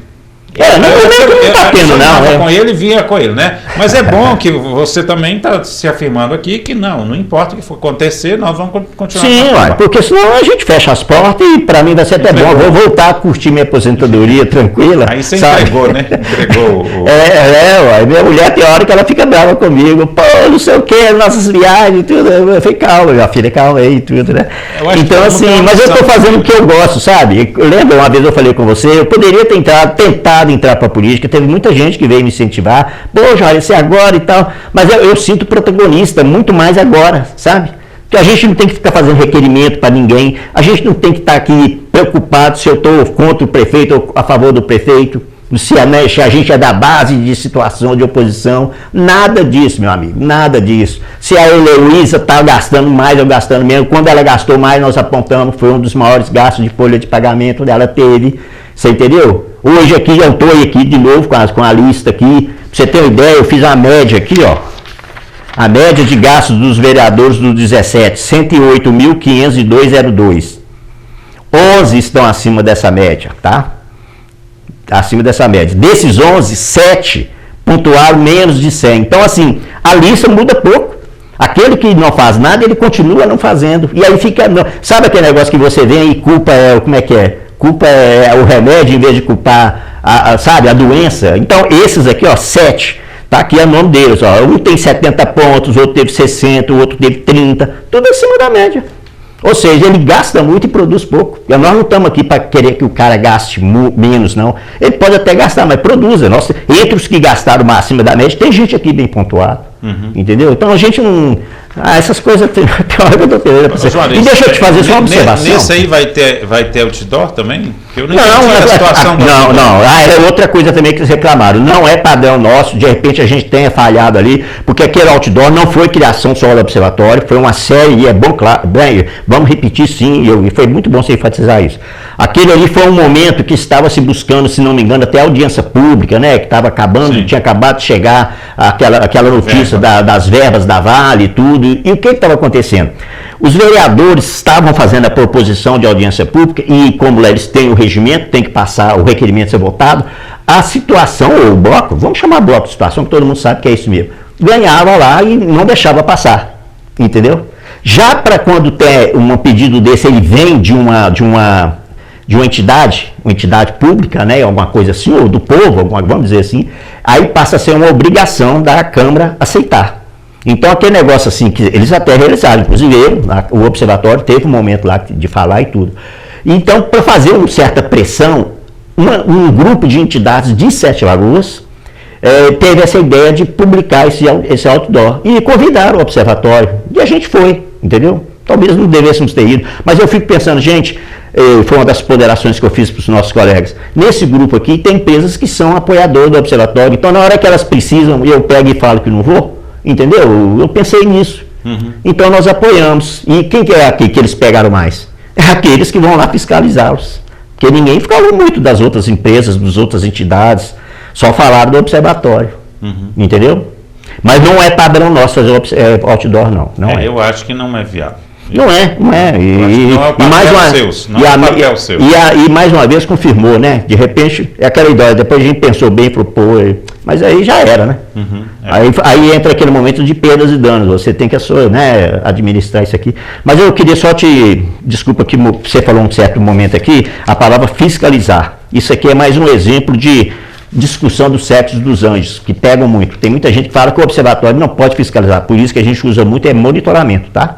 Não está tendo, não. Com ele, vinha com ele, né? Mas é bom que você também está se afirmando aqui que não importa o que for acontecer, nós vamos continuar. Sim, porque senão a gente fecha as portas e para mim vai ser até bom. Vou voltar a curtir minha aposentadoria tranquila. Aí você entregou, né? Entregou minha mulher tem hora que ela fica brava comigo. Pô, não sei o que, nossas viagens, tudo. Eu falei, calma, minha filha, calma aí, tudo, né? Então, assim, mas eu estou fazendo o que eu gosto, sabe? Lembra, uma vez eu falei com você, eu poderia ter tentado entrar para a política, teve muita gente que veio me incentivar, pô, Jorge, você agora e tal, mas eu sinto protagonista muito mais agora, sabe? Porque a gente não tem que ficar fazendo requerimento para ninguém, a gente não tem que estar aqui preocupado se eu estou contra o prefeito ou a favor do prefeito, se a gente é da base de situação de oposição, nada disso, meu amigo, nada disso. Se a Heloísa está gastando mais ou gastando menos, quando ela gastou mais, nós apontamos, foi um dos maiores gastos de folha de pagamento dela teve, você entendeu? Hoje aqui, eu estou aqui de novo com a lista aqui, pra você ter uma ideia, eu fiz a média aqui, ó, a média de gastos dos vereadores do 17, 108.502,02. 11 estão acima dessa média, tá? Acima dessa média. Desses 11, 7 pontuaram menos de 100. Então, assim, a lista muda pouco. Aquele que não faz nada, ele continua não fazendo. E aí fica... Sabe aquele negócio que você vem e culpa como é que é? Culpa o remédio em vez de culpar, sabe, a doença. Então, esses aqui, ó, 7, tá aqui o nome deles, ó. Um tem 70 pontos, o outro teve 60, o outro teve 30. Tudo acima da média. Ou seja, ele gasta muito e produz pouco. E nós não estamos aqui para querer que o cara gaste menos, não. Ele pode até gastar, mas produza. Entre os que gastaram acima da média, tem gente aqui bem pontuado. Entendeu? Então a gente não... essas coisas tem hora que eu estou querendo. E deixa eu te fazer só uma observação. Nesse aí vai ter outdoor também? Eu não entendi a situação. Não. É outra coisa também que eles reclamaram. Não é padrão nosso, de repente a gente tenha falhado ali, porque aquele outdoor não foi criação só do observatório, foi uma série, e é bom, claro, bem, vamos repetir sim, e foi muito bom você enfatizar isso. Aquele ali foi um momento que estava se buscando, se não me engano, até a audiência pública, né, que estava acabando, sim, tinha acabado de chegar aquela notícia das verbas da Vale e tudo, e o que estava acontecendo? Os vereadores estavam fazendo a proposição de audiência pública e, como eles têm o regimento, tem que passar o requerimento ser votado, a situação, ou o bloco, vamos chamar bloco de situação, que todo mundo sabe que é isso mesmo, ganhava lá e não deixava passar, entendeu? Já para quando tem um pedido desse, ele vem de uma entidade pública, né, alguma coisa assim, ou do povo, vamos dizer assim, aí passa a ser uma obrigação da Câmara aceitar. Então, aquele negócio assim, que eles até realizaram, inclusive o observatório teve um momento lá de falar e tudo. Então, para fazer uma certa pressão, um grupo de entidades de Sete Lagoas teve essa ideia de publicar esse outdoor e convidaram o observatório. E a gente foi, entendeu? Talvez não devêssemos ter ido, mas eu fico pensando, gente, foi uma das ponderações que eu fiz para os nossos colegas. Nesse grupo aqui tem empresas que são apoiadoras do observatório, então na hora que elas precisam, eu pego e falo que não vou, entendeu? Eu pensei nisso. Então nós apoiamos. E quem que é aqui que eles pegaram mais? É aqueles que vão lá fiscalizá-los. Porque ninguém falou muito das outras empresas, das outras entidades, só falaram do observatório. Entendeu? Mas não é padrão nosso fazer outdoor, não é. Eu acho que não é viável. Não é. E mais uma vez confirmou, né? De repente, é aquela ideia, depois a gente pensou bem, falou, pô, mas aí já era, né? Aí entra aquele momento de perdas e danos, você tem que administrar isso aqui. Mas eu queria só desculpa que você falou um certo momento aqui, a palavra fiscalizar. Isso aqui é mais um exemplo de discussão dos sexos dos anjos, que pegam muito. Tem muita gente que fala que o observatório não pode fiscalizar, por isso que a gente usa muito monitoramento, tá?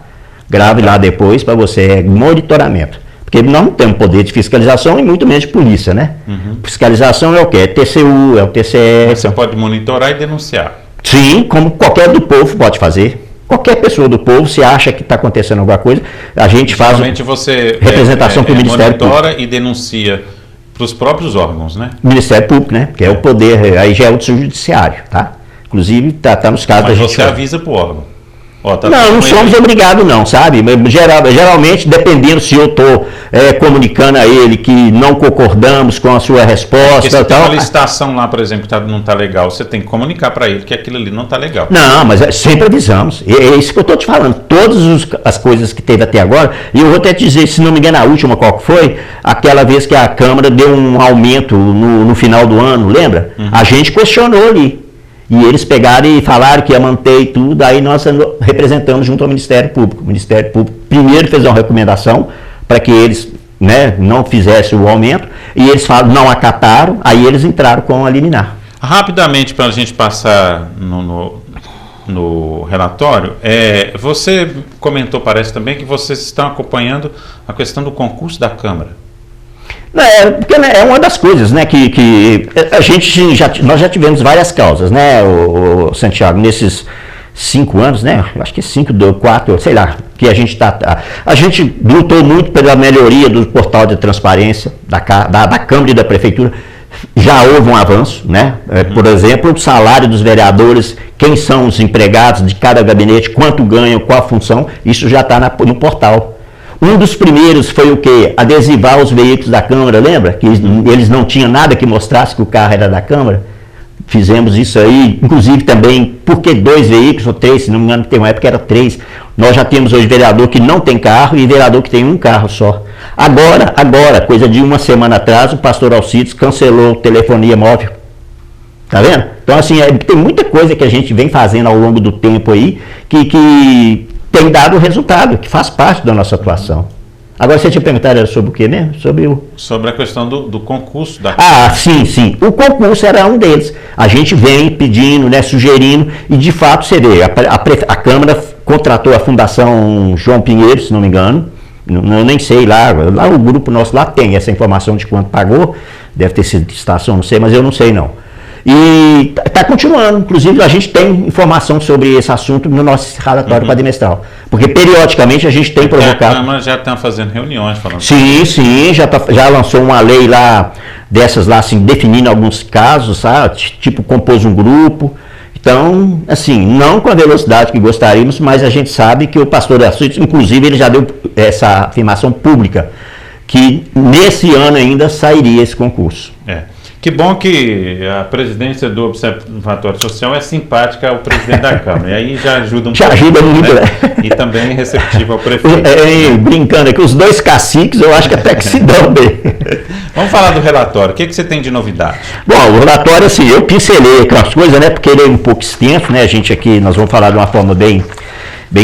Grave lá depois para você, monitoramento. Porque nós não temos poder de fiscalização e muito menos de polícia, né? Fiscalização é o quê? É TCU, é o TCE. Você pode monitorar e denunciar. Sim, como qualquer do povo pode fazer. Qualquer pessoa do povo, se acha que está acontecendo alguma coisa, a gente faz você representação para o Ministério Público. Monitora e denuncia para os próprios órgãos, né? Ministério Público, né? Que é o poder, aí já é o judiciário, tá? Inclusive, está nos casos da gente... Mas você avisa para o órgão. Não somos obrigados não, sabe? Geralmente, dependendo se eu estou comunicando a ele que não concordamos com a sua resposta. Porque se tem uma licitação lá, por exemplo, que não está legal, você tem que comunicar para ele que aquilo ali não está legal. Não, mas sempre avisamos. É isso que eu estou te falando. Todas as coisas que teve até agora, e eu vou até te dizer, se não me engano, a última qual foi, aquela vez que a Câmara deu um aumento no final do ano, lembra? Uhum. A gente questionou ali. E eles pegaram e falaram que ia manter e tudo, aí nós representamos junto ao Ministério Público. O Ministério Público primeiro fez uma recomendação para que eles não fizessem o aumento, e eles não acataram, aí eles entraram com a liminar. Rapidamente, para a gente passar no relatório, você comentou, parece também, que vocês estão acompanhando a questão do concurso da Câmara. Porque é uma das coisas, né, que a gente nós já tivemos várias causas, né, o Santiago, nesses 5 anos, né, acho que 5, 4, sei lá, que a gente lutou muito pela melhoria do portal de transparência da Câmara e da Prefeitura. Já houve um avanço, né, por exemplo, o salário dos vereadores, quem são os empregados de cada gabinete, quanto ganham, qual a função, isso já está no portal. Um dos primeiros foi o quê? Adesivar os veículos da Câmara, lembra? Que eles não tinham nada que mostrasse que o carro era da Câmara. Fizemos isso aí, inclusive também, porque 2 veículos ou 3, se não me engano, tem uma época que era 3. Nós já temos hoje vereador que não tem carro e vereador que tem um carro só. Agora, coisa de uma semana atrás, o pastor Alcides cancelou telefonia móvel. Tá vendo? Então, assim, tem muita coisa que a gente vem fazendo ao longo do tempo aí, que tem dado resultado, que faz parte da nossa atuação. Agora, você tinha perguntado sobre o quê mesmo? Sobre a questão do concurso da... Sim. O concurso era um deles. A gente vem pedindo, né, sugerindo, e de fato você vê, a Câmara contratou a Fundação João Pinheiro, se não me engano, eu nem sei, lá o grupo nosso lá tem essa informação de quanto pagou, deve ter sido licitação, não sei, mas eu não sei não. E está continuando, inclusive a gente tem informação sobre esse assunto no nosso relatório quadrimestral, porque periodicamente a gente tem provocado. A Câmara já está fazendo reuniões falando. Sim, já lançou uma lei lá, dessas lá, assim, definindo alguns casos, sabe? Tipo, compôs um grupo. Então, assim, não com a velocidade que gostaríamos, mas a gente sabe que o pastor Assuntos, inclusive, ele já deu essa afirmação pública, que nesse ano ainda sairia esse concurso. Que bom que a presidência do Observatório Social é simpática ao presidente da Câmara. E aí já ajuda um pouco. Já ajuda muito, né? E também receptiva ao prefeito. Brincando aqui, os 2 caciques, eu acho que até que se dão bem. Vamos falar do relatório. O que você tem de novidade? Bom, o relatório, assim, eu pincelei aquelas coisas, né? Porque ele é um pouco extenso, né? A gente aqui, nós vamos falar de uma forma bem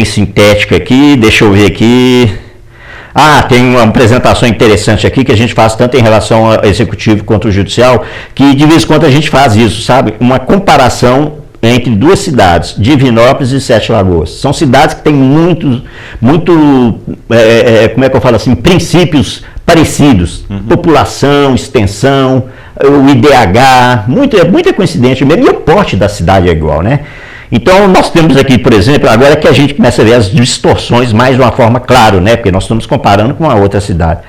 sintética aqui. Deixa eu ver aqui. Tem uma apresentação interessante aqui que a gente faz tanto em relação ao executivo quanto ao judicial, que de vez em quando a gente faz isso, sabe? Uma comparação entre 2 cidades, Divinópolis e Sete Lagoas. São cidades que têm muito, como é que eu falo assim, princípios parecidos. População, extensão, o IDH, muita coincidência mesmo, e o porte da cidade é igual, né? Então, nós temos aqui, por exemplo, agora que a gente começa a ver as distorções mais de uma forma clara, né? Porque nós estamos comparando com a outra cidade.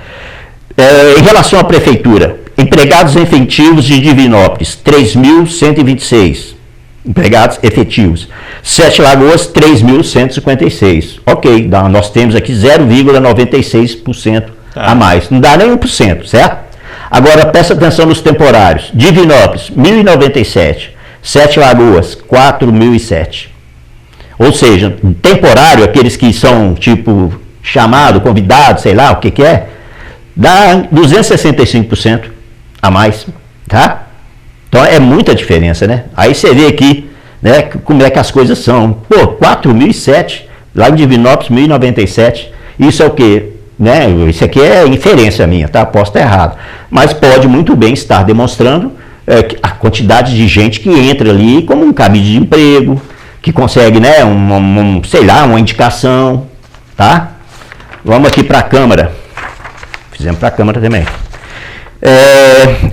Em relação à prefeitura, empregados efetivos de Divinópolis, 3.126 empregados efetivos. Sete Lagoas, 3.156. Ok, nós temos aqui 0,96% a mais. Não dá nem 1%, certo? Agora, presta atenção nos temporários. Divinópolis, 1.097. Sete Lagoas, 4.007. Ou seja, temporário, aqueles que são tipo chamado, convidado, sei lá o que é, dá 265% a mais, tá? Então é muita diferença, né? Aí você vê aqui, né, como é que as coisas são. 4.007, lá em Divinópolis, 1.097. Isso é o quê? Né? Isso aqui é inferência minha, tá? Posso estar errado. Mas pode muito bem estar demonstrando a quantidade de gente que entra ali como um cabide de emprego, que consegue, né, sei lá, uma indicação, tá? Vamos aqui para a Câmara. Fizemos para a Câmara também.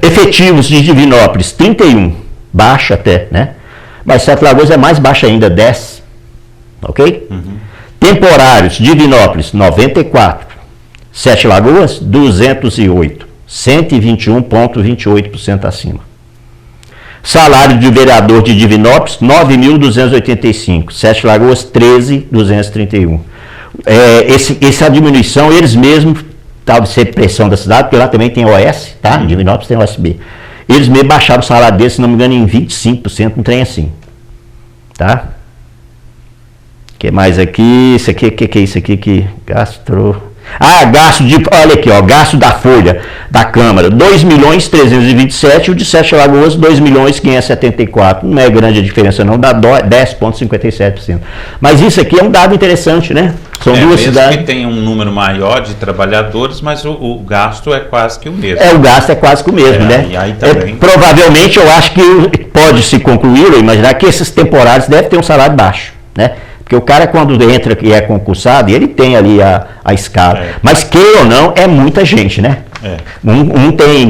Efetivos de Divinópolis, 31. Baixa até, né? Mas Sete Lagoas é mais baixa ainda, 10. Ok? Temporários, Divinópolis, 94. Sete Lagoas, 208. 121,28% acima. Salário de vereador de Divinópolis, 9.285. Sete Lagoas, 13.231. Essa diminuição, eles mesmos, talvez ser pressão da cidade, porque lá também tem OS, tá? Em Divinópolis tem OSB. Eles mesmo baixaram o salário deles, se não me engano, em 25%, um trem assim. Tá? O que mais aqui? Isso aqui, o que é isso aqui que gasto de, olha aqui, ó, gasto da folha da Câmara, 2.327, o de Sete Lagoas, 2.574. Não é grande a diferença não, dá 10,57%. Mas isso aqui é um dado interessante, né? São duas cidades. Que tem um número maior de trabalhadores, mas o gasto é quase que o mesmo. O gasto é quase que o mesmo, né? E aí também... provavelmente eu acho que pode se concluir, ou imaginar que esses temporários devem ter um salário baixo, né? Porque o cara, quando entra e é concursado, ele tem ali a escala. Mas, queira ou não, é muita gente, né?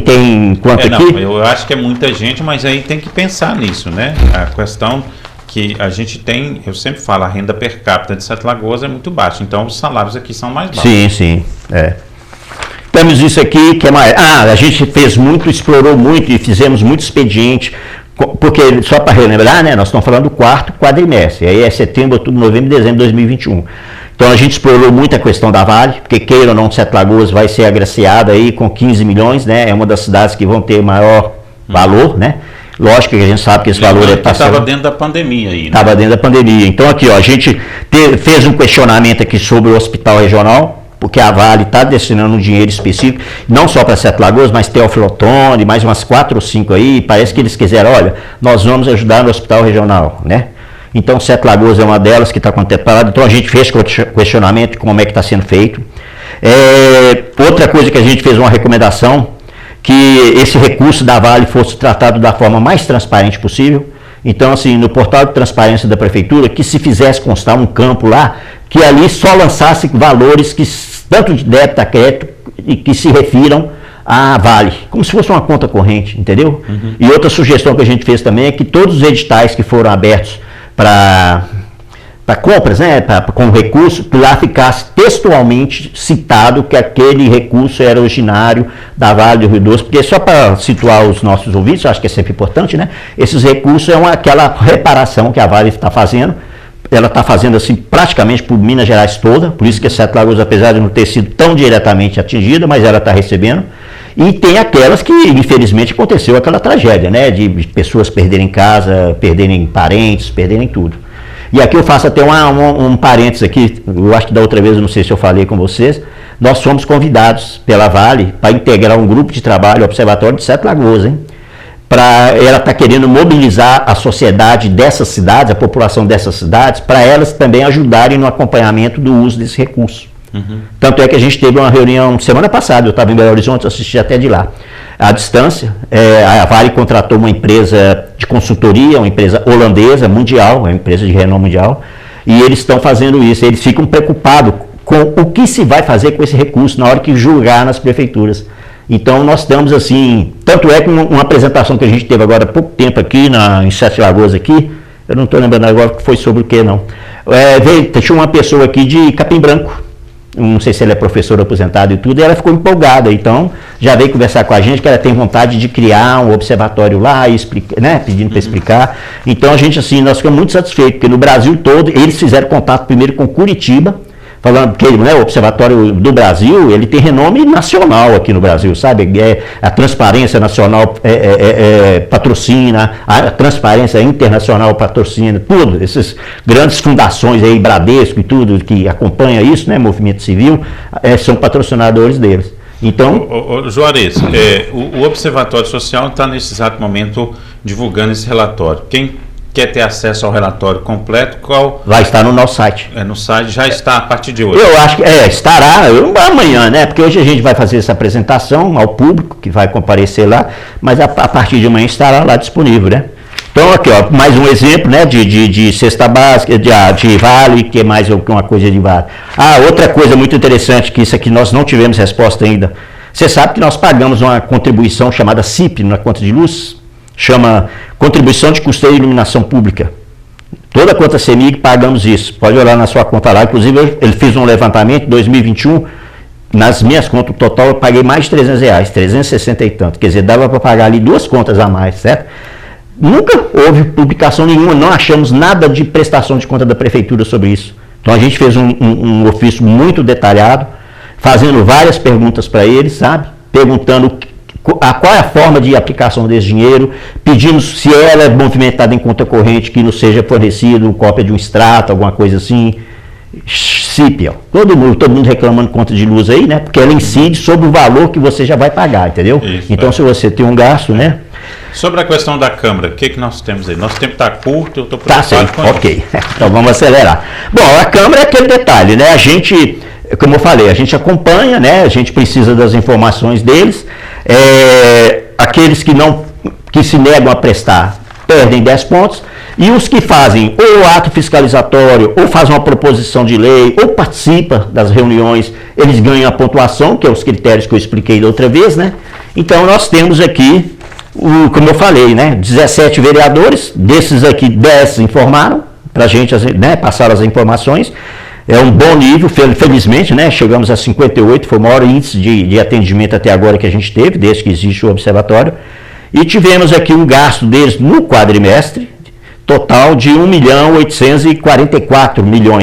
Tem quanto aqui? Não, eu acho que é muita gente, mas aí tem que pensar nisso, né? A questão que a gente tem, eu sempre falo, a renda per capita de Sete Lagoas é muito baixa, então os salários aqui são mais baixos. Sim. Temos isso aqui, que é mais... a gente fez muito, explorou muito e fizemos muito expediente. Porque, só para relembrar, né, nós estamos falando do quarto quadrimestre, aí é setembro, outubro, novembro e dezembro de 2021. Então a gente explorou muito a questão da Vale, porque queira ou não, Sete Lagoas vai ser agraciada aí com 15 milhões, né, é uma das cidades que vão ter maior valor, né. Lógico que a gente sabe que esse valor estava dentro da pandemia aí, né? Estava dentro da pandemia. Então aqui, ó, a gente fez um questionamento aqui sobre o hospital regional, porque a Vale está destinando um dinheiro específico, não só para Sete Lagoas, mas Teófilo Otoni, mais umas 4 ou 5 aí, parece que eles quiseram, olha, nós vamos ajudar no hospital regional, né? Então Sete Lagoas é uma delas que está contemplada, então a gente fez questionamento de como é que está sendo feito. Outra coisa que a gente fez uma recomendação, que esse recurso da Vale fosse tratado da forma mais transparente possível. Então, assim, no portal de transparência da prefeitura, que se fizesse constar um campo lá, que ali só lançasse valores que tanto de débito a crédito e que se refiram à Vale, como se fosse uma conta corrente, entendeu? E outra sugestão que a gente fez também é que todos os editais que foram abertos para compras, né, com recurso, que lá ficasse textualmente citado que aquele recurso era originário da Vale do Rio Doce, porque só para situar os nossos ouvintes, eu acho que é sempre importante, né, esses recursos é aquela reparação que a Vale está fazendo, ela está fazendo assim praticamente por Minas Gerais toda, por isso que a Sete Lagoas, apesar de não ter sido tão diretamente atingida, mas ela está recebendo. E tem aquelas que, infelizmente, aconteceu aquela tragédia, né, de pessoas perderem casa, perderem parentes, perderem tudo. E aqui eu faço até um parênteses aqui, eu acho que da outra vez, eu não sei se eu falei com vocês, nós fomos convidados pela Vale para integrar um grupo de trabalho, o Observatório de Sete Lagoas, hein? Ela está querendo mobilizar a sociedade dessas cidades, a população dessas cidades, para elas também ajudarem no acompanhamento do uso desse recurso. Tanto é que a gente teve uma reunião semana passada, eu estava em Belo Horizonte, assisti até de lá. À distância, a Vale contratou uma empresa de consultoria, uma empresa holandesa, mundial, uma empresa de renome mundial, e eles estão fazendo isso. Eles ficam preocupados com o que se vai fazer com esse recurso na hora que julgar nas prefeituras. Então nós estamos assim, tanto é que uma apresentação que a gente teve agora há pouco tempo aqui em Sete Lagoas aqui, eu não estou lembrando agora que foi sobre o que não. Tinha uma pessoa aqui de Capim Branco, não sei se ela é professora aposentada e tudo, e ela ficou empolgada, então já veio conversar com a gente que ela tem vontade de criar um observatório lá, né, pedindo para explicar. Então a gente, assim, nós ficamos muito satisfeitos, porque no Brasil todo, eles fizeram contato primeiro com Curitiba, falando que, né, o Observatório do Brasil, ele tem renome nacional aqui no Brasil, sabe? A Transparência Nacional patrocina, a Transparência Internacional patrocina, tudo, essas grandes fundações aí, Bradesco e tudo, que acompanha isso, né, movimento civil, são patrocinadores deles. Então, Juarez, o Observatório Social está nesse exato momento divulgando esse relatório. Quem quer ter acesso ao relatório completo, vai estar no nosso site. No site, já está a partir de hoje. Eu acho que estará amanhã, né? Porque hoje a gente vai fazer essa apresentação ao público, que vai comparecer lá, mas a partir de amanhã estará lá disponível, né? Então aqui, ó, mais um exemplo, né, de cesta básica, de Vale, que é mais uma coisa de Vale. Outra coisa muito interessante, que isso aqui nós não tivemos resposta ainda. Você sabe que nós pagamos uma contribuição chamada CIP na conta de luz? Chama Contribuição de Custeio e Iluminação Pública. Toda a conta CEMIG pagamos isso. Pode olhar na sua conta lá. Inclusive, ele fez um levantamento em 2021. Nas minhas contas, o total, eu paguei mais de R$300, 360 e tanto. Quer dizer, dava para pagar ali 2 contas a mais, certo? Nunca houve publicação nenhuma, não achamos nada de prestação de conta da prefeitura sobre isso. Então a gente fez um ofício muito detalhado, fazendo várias perguntas para eles, sabe? Perguntando qual é a forma de aplicação desse dinheiro, pedimos se ela é movimentada em conta corrente, que nos seja fornecido cópia de um extrato, alguma coisa assim. CIP, ó. Todo mundo reclamando de conta de luz aí, né? Porque ela incide sobre o valor que você já vai pagar, entendeu? Isso, então, se você tem um gasto, né? Sobre a questão da Câmara, o que nós temos aí? Nosso tempo está curto, eu estou preocupado com ok. Isso. Então, vamos acelerar. Bom, a Câmara é aquele detalhe, né? A gente, como eu falei, a gente acompanha, né? A gente precisa das informações deles. Aqueles que se negam a prestar perdem 10 pontos. E os que fazem ou ato fiscalizatório, ou fazem uma proposição de lei, ou participam das reuniões, eles ganham a pontuação, que é os critérios que eu expliquei da outra vez, né? Então, nós temos aqui, como eu falei, né? 17 vereadores, desses aqui, 10 informaram para a gente, né? Passaram as informações. É um bom nível, felizmente, né? Chegamos a 58, foi o maior índice de atendimento até agora que a gente teve, desde que existe o observatório. E tivemos aqui um gasto deles no quadrimestre, total de 1.844 mil,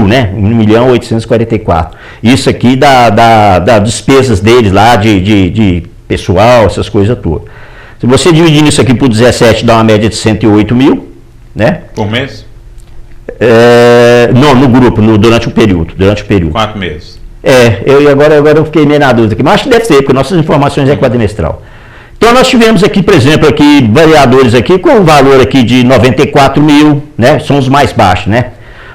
né? 1.844. Isso aqui das despesas deles lá, de pessoal, essas coisas todas. Se você dividir isso aqui por 17, dá uma média de 108 mil, né? Por mês? Não, no grupo, durante o período. 4 meses. Agora eu fiquei meio na dúvida aqui, mas acho que deve ser, porque nossas informações é quadrimestral. Então nós tivemos aqui, por exemplo, aqui vereadores aqui com um valor aqui de 94 mil, né? São os mais baixos, né?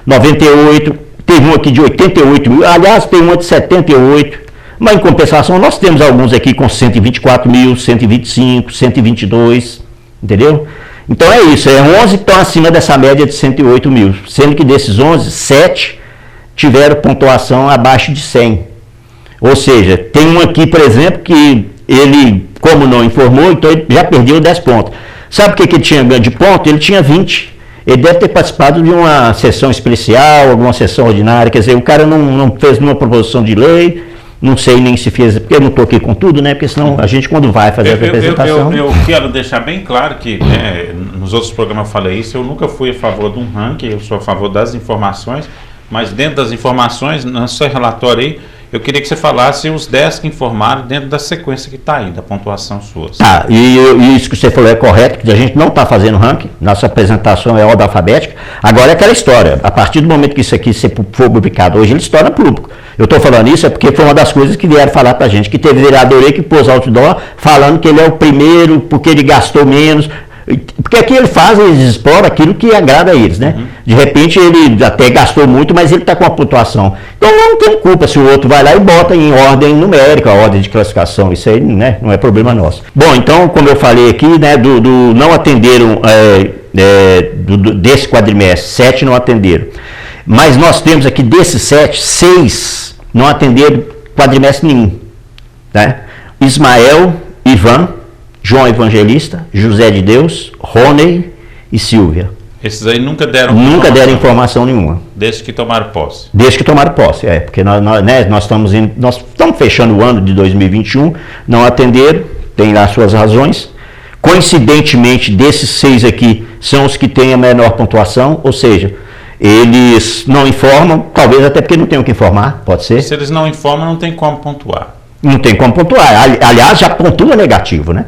98, teve um aqui de 88 mil, aliás, tem um de 78, mas em compensação nós temos alguns aqui com 124 mil, 125, 122, entendeu? Então é isso, 11 estão acima dessa média de 108 mil, sendo que desses 11, 7 tiveram pontuação abaixo de 100. Ou seja, tem um aqui, por exemplo, que ele, como não informou, então ele já perdeu 10 pontos. Sabe o que ele tinha ganho de ponto? Ele tinha 20. Ele deve ter participado de uma sessão especial, alguma sessão ordinária, quer dizer, o cara não fez nenhuma proposição de lei, não sei nem se fez, porque eu não estou aqui com tudo, né? Porque senão a gente, quando vai fazer a representação... Eu quero deixar bem claro que, né, nos outros programas eu falei isso, eu nunca fui a favor de um ranking, eu sou a favor das informações, mas dentro das informações, no seu relatório aí, eu queria que você falasse os 10 que informaram dentro da sequência que está aí, da pontuação sua. E isso que você falou é correto, que a gente não está fazendo ranking, nossa apresentação é ordem alfabética. Agora é aquela história, a partir do momento que isso aqui for publicado hoje, ele se torna público. Eu estou falando isso porque foi uma das coisas que vieram falar para a gente, que teve vereador aí que pôs outdoor falando que ele é o primeiro, porque ele gastou menos. Porque aqui eles exploram aquilo que agrada a eles, né? De repente ele até gastou muito, mas ele está com a pontuação. Então não tem culpa se o outro vai lá e bota em ordem numérica, a ordem de classificação, isso aí, né, não é problema nosso. Bom, então, como eu falei aqui, né, não atenderam, desse quadrimestre, 7 não atenderam. Mas nós temos aqui desses 7, 6 não atenderam quadrimestre nenhum. Né? Ismael, Ivan, João Evangelista, José de Deus, Rony e Silvia. Esses aí nunca deram informação nenhuma. Desde que tomaram posse. Desde que tomaram posse, porque nós estamos fechando o ano de 2021, não atenderam, tem lá suas razões. Coincidentemente, desses 6 aqui, são os que têm a menor pontuação, ou seja, eles não informam, talvez até porque não tenham que informar, pode ser. Se eles não informam, não tem como pontuar. Não tem como pontuar. Aliás, já pontua negativo, né?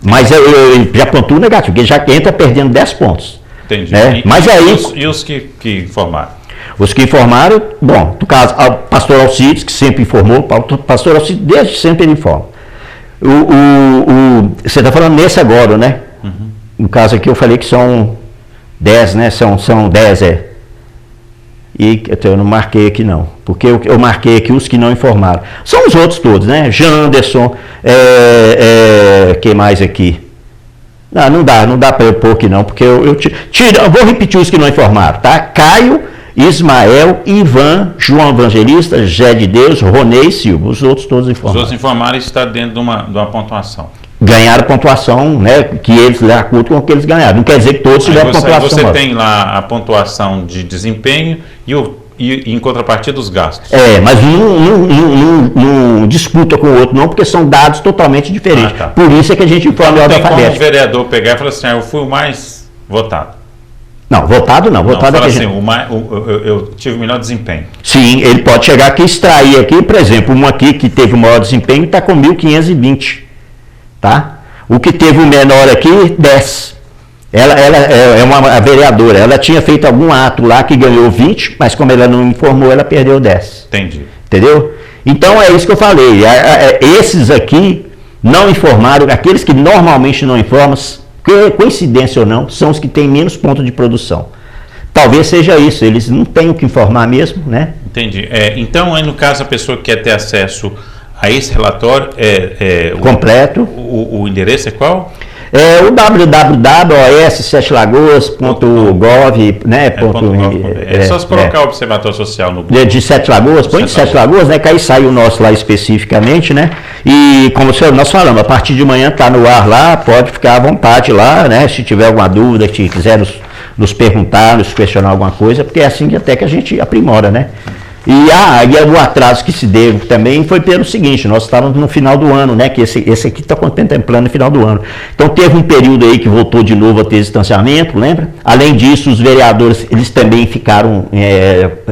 Mas já pontua negativo, porque já entra perdendo 10 pontos. Entendi. Né? Mas aí, e os que informaram? Os que informaram, bom, no caso, o pastor Alcides, que sempre informou, o pastor Alcides desde sempre ele informa. Você está falando nesse agora, né? No caso aqui eu falei que são 10, né? São 10, E eu não marquei aqui não, porque eu marquei aqui os que não informaram. São os outros todos, né? Janderson, quem mais aqui? Não dá para eu pôr aqui não, porque eu vou repetir os que não informaram, tá? Caio, Ismael, Ivan, João Evangelista, Jé de Deus, Ronei e Silva. Os outros todos informaram. Os outros informaram e está dentro de uma pontuação. Ganharam pontuação, né? Que eles, de acordo com o que eles ganharam. Não quer dizer que todos tiveram pontuação. Você tem lá a pontuação de desempenho e e em contrapartida os gastos. Mas não disputa com o outro não, porque são dados totalmente diferentes. Tá. Por isso é que a gente informa a ordem alfabética. Como o vereador pegar e falar assim, eu fui o mais votado. Não, votado não. Votado fala assim, eu tive o melhor desempenho. Sim, ele pode chegar aqui e extrair aqui, por exemplo, um aqui que teve o maior desempenho está com 1.520, tá? O que teve o menor aqui, 10. Ela é uma vereadora, ela tinha feito algum ato lá que ganhou 20, mas como ela não informou, ela perdeu 10. Entendi. Entendeu? Então é isso que eu falei, esses aqui não informaram, aqueles que normalmente não informam, coincidência ou não, são os que têm menos ponto de produção. Talvez seja isso, eles não têm o que informar mesmo, né? Entendi. Então, aí no caso, a pessoa que quer ter acesso a esse relatório, completo. O endereço é qual? O www.os7lagoas.gov, né? É só se colocar o Observatório Social no Google. De Sete Lagoas, põe de Sete Lagoas, né? Que aí sai o nosso lá especificamente, né? E como nós falamos, a partir de manhã tá no ar lá, pode ficar à vontade lá, né? Se tiver alguma dúvida, se quiser nos perguntar, nos questionar alguma coisa, porque é assim que até que a gente aprimora, né? E o atraso que se deu também foi pelo seguinte, nós estávamos no final do ano, né, que esse aqui está contemplando no final do ano. Então teve um período aí que voltou de novo a ter distanciamento, lembra? Além disso, os vereadores, eles também ficaram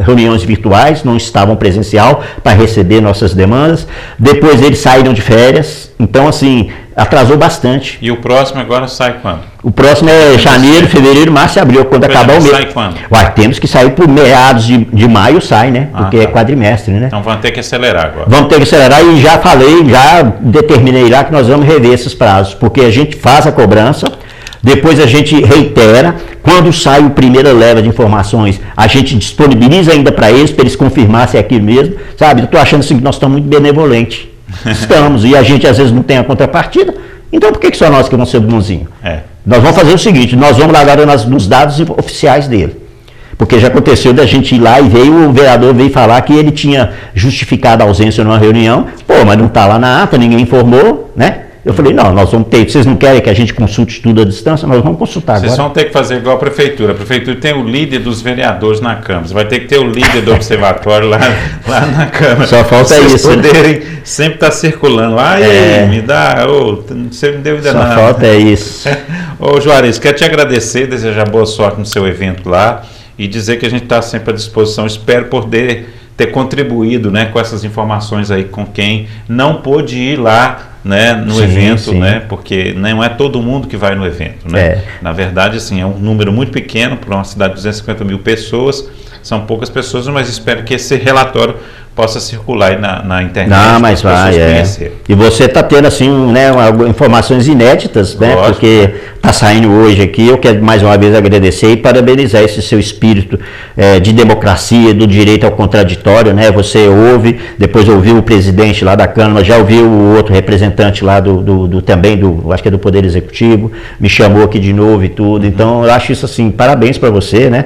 reuniões virtuais, não estavam presencial para receber nossas demandas. Depois eles saíram de férias, então assim, atrasou bastante. E o próximo agora sai quando? O próximo é janeiro, fevereiro, março e abril, quando acabar o mês. Sai quando? Temos que sair por meados de maio, sai, né? Porque é quadrimestre, né? Então vamos ter que acelerar agora. Vamos ter que acelerar e já determinei lá que nós vamos rever esses prazos, porque a gente faz a cobrança, depois a gente reitera, quando sai a primeira leva de informações, a gente disponibiliza ainda para eles confirmar se é aquilo mesmo, sabe? Eu estou achando assim que nós estamos muito benevolentes. Estamos, e a gente às vezes não tem a contrapartida, então por que só nós que vamos ser bonzinhos? Nós vamos fazer o seguinte, nós vamos lá agora nos dados oficiais dele, porque já aconteceu da gente ir lá e o vereador veio falar que ele tinha justificado a ausência numa reunião, mas não está lá na ata, ninguém informou, né? Eu falei, não, nós vamos ter, vocês não querem que a gente consulte tudo à distância? Nós vamos consultar agora. Vocês vão ter que fazer igual a prefeitura tem o líder dos vereadores na Câmara, você vai ter que ter o líder do observatório lá na Câmara. Só falta isso. Vocês poderem sempre estar circulando, me dá, você me deu ainda nada. Só falta isso. Juarez, quero te agradecer, desejar boa sorte no seu evento lá e dizer que a gente está sempre à disposição, espero poder ter contribuído, né, com essas informações aí com quem não pôde ir lá, né, no evento, né, porque não é todo mundo que vai no evento, né? Na verdade, assim, é um número muito pequeno para uma cidade de 250 mil pessoas, são poucas pessoas, mas espero que esse relatório possa circular aí na internet. Não, mas vai, E você está tendo, assim, né, informações inéditas, né, lógico, porque está saindo hoje aqui, eu quero mais uma vez agradecer e parabenizar esse seu espírito de democracia, do direito ao contraditório, né, você ouve, depois ouviu o presidente lá da Câmara, já ouviu o outro representante lá acho que é do Poder Executivo, me chamou aqui de novo e tudo, então eu acho isso assim, parabéns para você, né,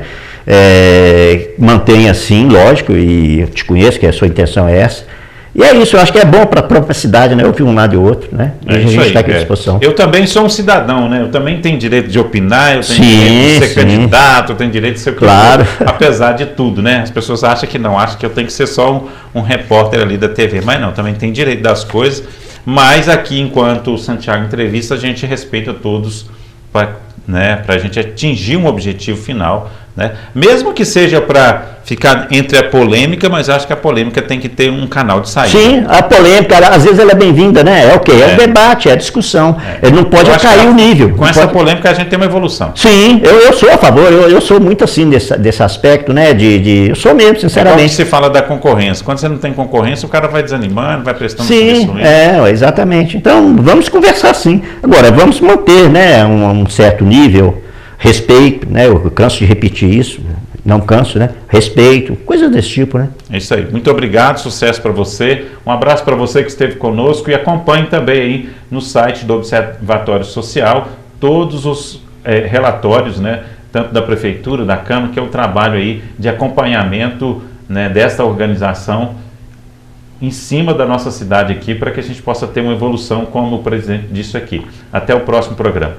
mantenha assim, lógico, e eu te conheço que a sua intenção é essa. E é isso, eu acho que é bom para a própria cidade, né? Ouvir um lado e outro, né? E a gente está aqui à disposição. Eu também sou um cidadão, né? Eu também tenho direito de opinar, eu tenho direito de ser candidato, eu tenho direito de ser o que eu for, apesar de tudo, né? As pessoas acham que não, acham que eu tenho que ser só um repórter ali da TV, mas não, também tem direito das coisas, mas aqui, enquanto o Santiago Entrevista, a gente respeita todos para a gente atingir um objetivo final, né? Mesmo que seja para ficar entre a polêmica, mas acho que a polêmica tem que ter um canal de saída. Sim, a polêmica, às vezes ela é bem-vinda, né? É o quê? É o debate, é a discussão. Ele não pode cair o nível. Com essa polêmica a gente tem uma evolução. Sim, eu sou a favor, eu sou muito assim desse aspecto, né? Eu sou mesmo, sinceramente. Quando se fala da concorrência, quando você não tem concorrência, o cara vai desanimando, vai prestando serviço. Sim, exatamente. Então, vamos conversar sim. Agora, vamos manter, né, um certo nível, respeito, né? Eu canso de repetir isso. Não canso, né? Respeito, coisas desse tipo, né? É isso aí. Muito obrigado, sucesso para você. Um abraço para você que esteve conosco e acompanhe também aí no site do Observatório Social todos os relatórios, né? Tanto da Prefeitura, da Câmara, que é o trabalho aí de acompanhamento, né, desta organização em cima da nossa cidade aqui, para que a gente possa ter uma evolução, como o presidente disse aqui. Até o próximo programa.